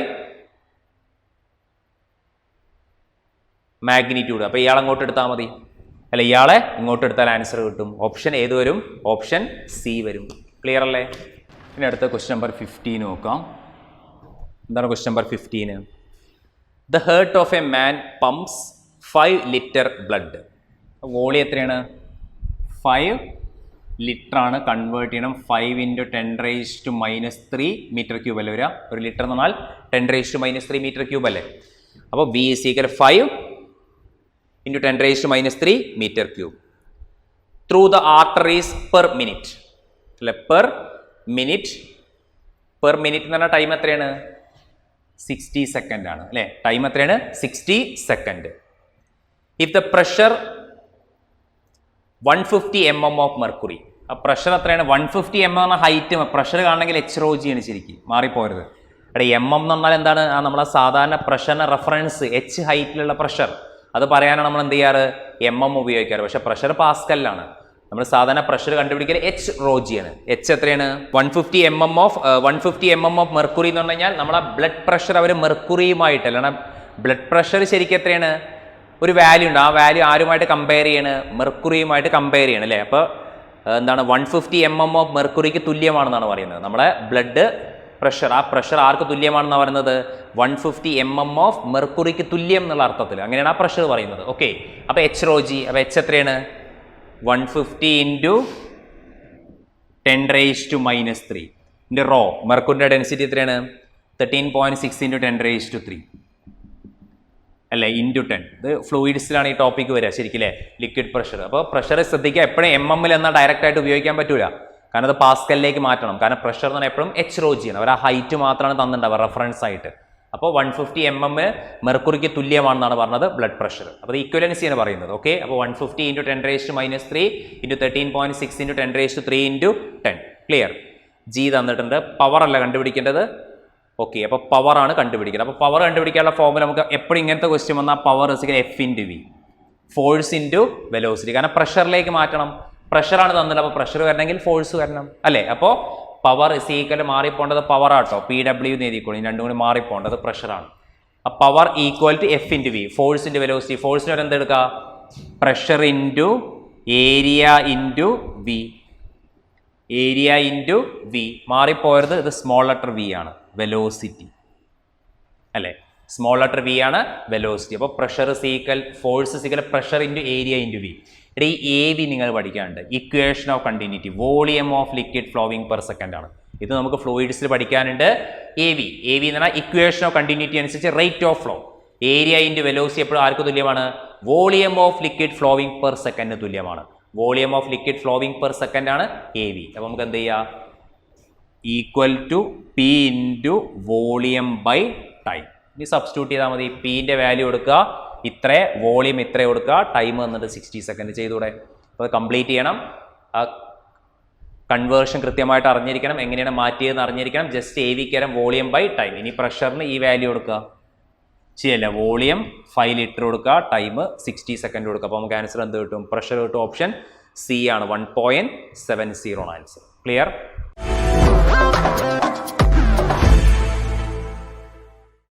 magnitude. അപ്പോൾ ഇയാൾ അങ്ങോട്ട് എടുത്താൽ മതി അല്ല, ഇയാളെ ഇങ്ങോട്ട് എടുത്താൽ ആൻസർ കിട്ടും. ഓപ്ഷൻ ഏത് വരും? ഓപ്ഷൻ സി വരും. ക്ലിയർ അല്ലേ? പിന്നെ അടുത്ത ക്വസ്റ്റ്യൻ നമ്പർ 15 നോക്കാം. എന്താണ് question number 15? The heart of a man pumps 5 liter blood. Volume എത്രയാണ്? 5 ലിറ്ററാണ്, കൺവേർട്ട് ചെയ്യണം. 5 × 10⁻³ മീറ്റർ ക്യൂബ് അല്ലേ വരിക? ഒരു ലിറ്റർ എന്ന് പറഞ്ഞാൽ 10⁻³ മീറ്റർ ക്യൂബ് അല്ലേ? അപ്പോൾ V = 5 × 10⁻³ metre cube through the arteries per minute അല്ലെ? പെർ മിനിറ്റ് എന്ന് പറഞ്ഞാൽ ടൈം എത്രയാണ്? 60 സെക്കൻഡ് ആണ് അല്ലേ? ടൈം എത്രയാണ്? 60 second. If the pressure 150 mm of mercury, ആ പ്രഷർ എത്രയാണ്? 150 mm എന്ന ഹൈറ്റ്. പ്രഷർ കാണണമെങ്കിൽ HROG ആണ് ശരിക്കും, മാറിപ്പോരുത്. അവിടെ MM എന്ന് പറഞ്ഞാൽ എന്താണ്? നമ്മളെ സാധാരണ പ്രഷറിന് റെഫറൻസ് H ഹൈറ്റിലുള്ള പ്രഷർ, അത് പറയാനാണ് നമ്മൾ എന്ത് ചെയ്യാറ്? MM ഉപയോഗിക്കാറ്. പക്ഷെ പ്രഷർ പാസ്കലിലാണ്. നമ്മൾ സാധാരണ പ്രഷർ കണ്ടുപിടിക്കൽ HROG ആണ്. H എത്രയാണ്? 150 mm ഓഫ് മെർക്കുറി എന്ന് പറഞ്ഞു കഴിഞ്ഞാൽ നമ്മളെ ബ്ലഡ് പ്രഷർ അവർ മെർക്കുറിയുമായിട്ട്, അല്ലാണ്ട് ബ്ലഡ് പ്രഷർ ശരിക്കും എത്രയാണ്? ഒരു വാല്യൂ ഉണ്ട്. ആ വാല്യൂ ആരുമായിട്ട് കമ്പയർ ചെയ്യാണ്? മെർക്കുറിയുമായിട്ട് കമ്പയർ ചെയ്യണം അല്ലേ? അപ്പോൾ എന്താണ്? 150 mm ഓഫ് മെർക്കുറിക്ക് തുല്യമാണെന്നാണ് പറയുന്നത്. നമ്മളെ ബ്ലഡ് പ്രഷർ, ആ പ്രഷർ ആർക്ക് തുല്യമാണെന്നാണ് പറയുന്നത്? 150 mm ഓഫ് മെർക്കുറിക്ക് തുല്യം എന്നുള്ള അർത്ഥത്തിൽ അങ്ങനെയാണ് ആ പ്രഷർ പറയുന്നത്. ഓക്കെ, അപ്പോൾ HROG, അപ്പോൾ H എത്രയാണ്? 150 × 10⁻³ ൻ്റെ റോ. മെർക്കുറിൻ്റെ ഡെൻസിറ്റി എത്രയാണ്? 13.6 × 10⁻³ അല്ലേ? ഇൻറ്റു 10. ഇത് ഫ്ലൂയിഡ്സിലാണ് ഈ ടോപ്പിക്ക് വരിക ശരിക്കും അല്ലേ? Liquid pressure. അപ്പോൾ പ്രഷർ ശ്രദ്ധിക്കുക, എപ്പോഴും MM എന്നാൽ ഡയറക്റ്റ് ആയിട്ട് ഉപയോഗിക്കാൻ പറ്റൂല. കാരണം അത് പാസ്കലിലേക്ക് മാറ്റണം. കാരണം പ്രഷർ എന്ന് പറഞ്ഞാൽ എപ്പോഴും HROG ആണ്. അവർ ആ ഹൈറ്റ് മാത്രമാണ് തന്നിട്ടുണ്ടാവുക റെഫറൻസ് ആയിട്ട്. അപ്പോൾ 150 mm മെർക്കുറിക്ക് തുല്യമാണെന്നാണ് പറഞ്ഞത് ബ്ലഡ് പ്രഷർ. അപ്പോൾ ഈക്വലൻസിയാണ് പറയുന്നത്. ഓക്കെ, അപ്പോൾ 150 × 10⁻³ × 13.6 × 10⁻³ × 10. ക്ലിയർ? G തന്നിട്ടുണ്ട്. പവർ അല്ല കണ്ടുപിടിക്കേണ്ടത്. ഓക്കെ, അപ്പോൾ പവർ ആണ് കണ്ടുപിടിക്കുന്നത്. അപ്പോൾ പവർ കണ്ടുപിടിക്കാനുള്ള ഫോർമുല നമുക്ക് എപ്പോഴും ഇങ്ങനത്തെ ക്വസ്റ്റ്യൻ വന്നാൽ power F × V, force × velocity. കാരണം പ്രഷറിലേക്ക് മാറ്റണം. പ്രഷറാണ് തന്നിട്ട്, അപ്പോൾ പ്രഷർ വരണമെങ്കിൽ ഫോഴ്സ് വരണം അല്ലേ? അപ്പോൾ പവർ = മാറിപ്പോണ്ടത് പവർ ആട്ടോ, PW എന്ന് എഴുതിക്കോളൂ. രണ്ടും കൂടി മാറിപ്പോണ്ടത് പ്രഷറാണ്. ആ power = F × V, force × velocity. ഫോഴ്സിന് ഒരു എന്തെടുക്കുക? Pressure × area × V, area × V. മാറിപ്പോയത് ഇത് സ്മോൾ ലെറ്റർ V ആണ്, വെലോസിറ്റി അല്ലേ? സ്മോൾ ലെറ്റർ V ആണ് വെലോസിറ്റി. അപ്പോൾ pressure force pressure × area × V. ഇവിടെ ഈ AV നിങ്ങൾ പഠിക്കാനുണ്ട്. Equation of continuity, volume of liquid flowing per second ആണ്. ഇത് നമുക്ക് ഫ്ലൂയിഡ്സിൽ പഠിക്കാനുണ്ട്. AV എന്ന് പറഞ്ഞാൽ ഇക്വേഷൻ ഓഫ് കണ്ടിന്യൂറ്റി അനുസരിച്ച് rate of flow. Area × velocity എപ്പോഴും ആർക്ക് തുല്യമാണ്? Volume of liquid flowing per second തുല്യമാണ്. Volume of liquid flowing per second ആണ് AV. അപ്പോൾ നമുക്ക് എന്ത് ചെയ്യാം? = P × വോളിയം ബൈ ടൈം. ഇനി സബ്സ്റ്റിറ്റ്യൂട്ട് ചെയ്താൽ മതി. Pൻ്റെ വാല്യൂ കൊടുക്കുക ഇത്ര, വോളിയം ഇത്ര കൊടുക്കുക, ടൈം വന്നിട്ട് 60 സെക്കൻഡ് ചെയ്തൂടെ? അപ്പോൾ കംപ്ലീറ്റ് ചെയ്യണം. ആ കൺവേർഷൻ കൃത്യമായിട്ട് അറിഞ്ഞിരിക്കണം, എങ്ങനെയാണ് മാറ്റിയതെന്ന് അറിഞ്ഞിരിക്കണം. ജസ്റ്റ് AVക്ക് വോളിയം ബൈ ടൈം. ഇനി പ്രഷറിന് ഈ വാല്യൂ കൊടുക്കുക. ശരിയല്ല, വോളിയം 5 ലിറ്റർ കൊടുക്കുക, ടൈം 60 സെക്കൻഡ് കൊടുക്കുക. അപ്പോൾ നമുക്ക് ആൻസർ എന്ത് കിട്ടും? പ്രഷർ കിട്ടും. ഓപ്ഷൻ C ആണ്, 1.70 ആൻസർ. ക്ലിയർ?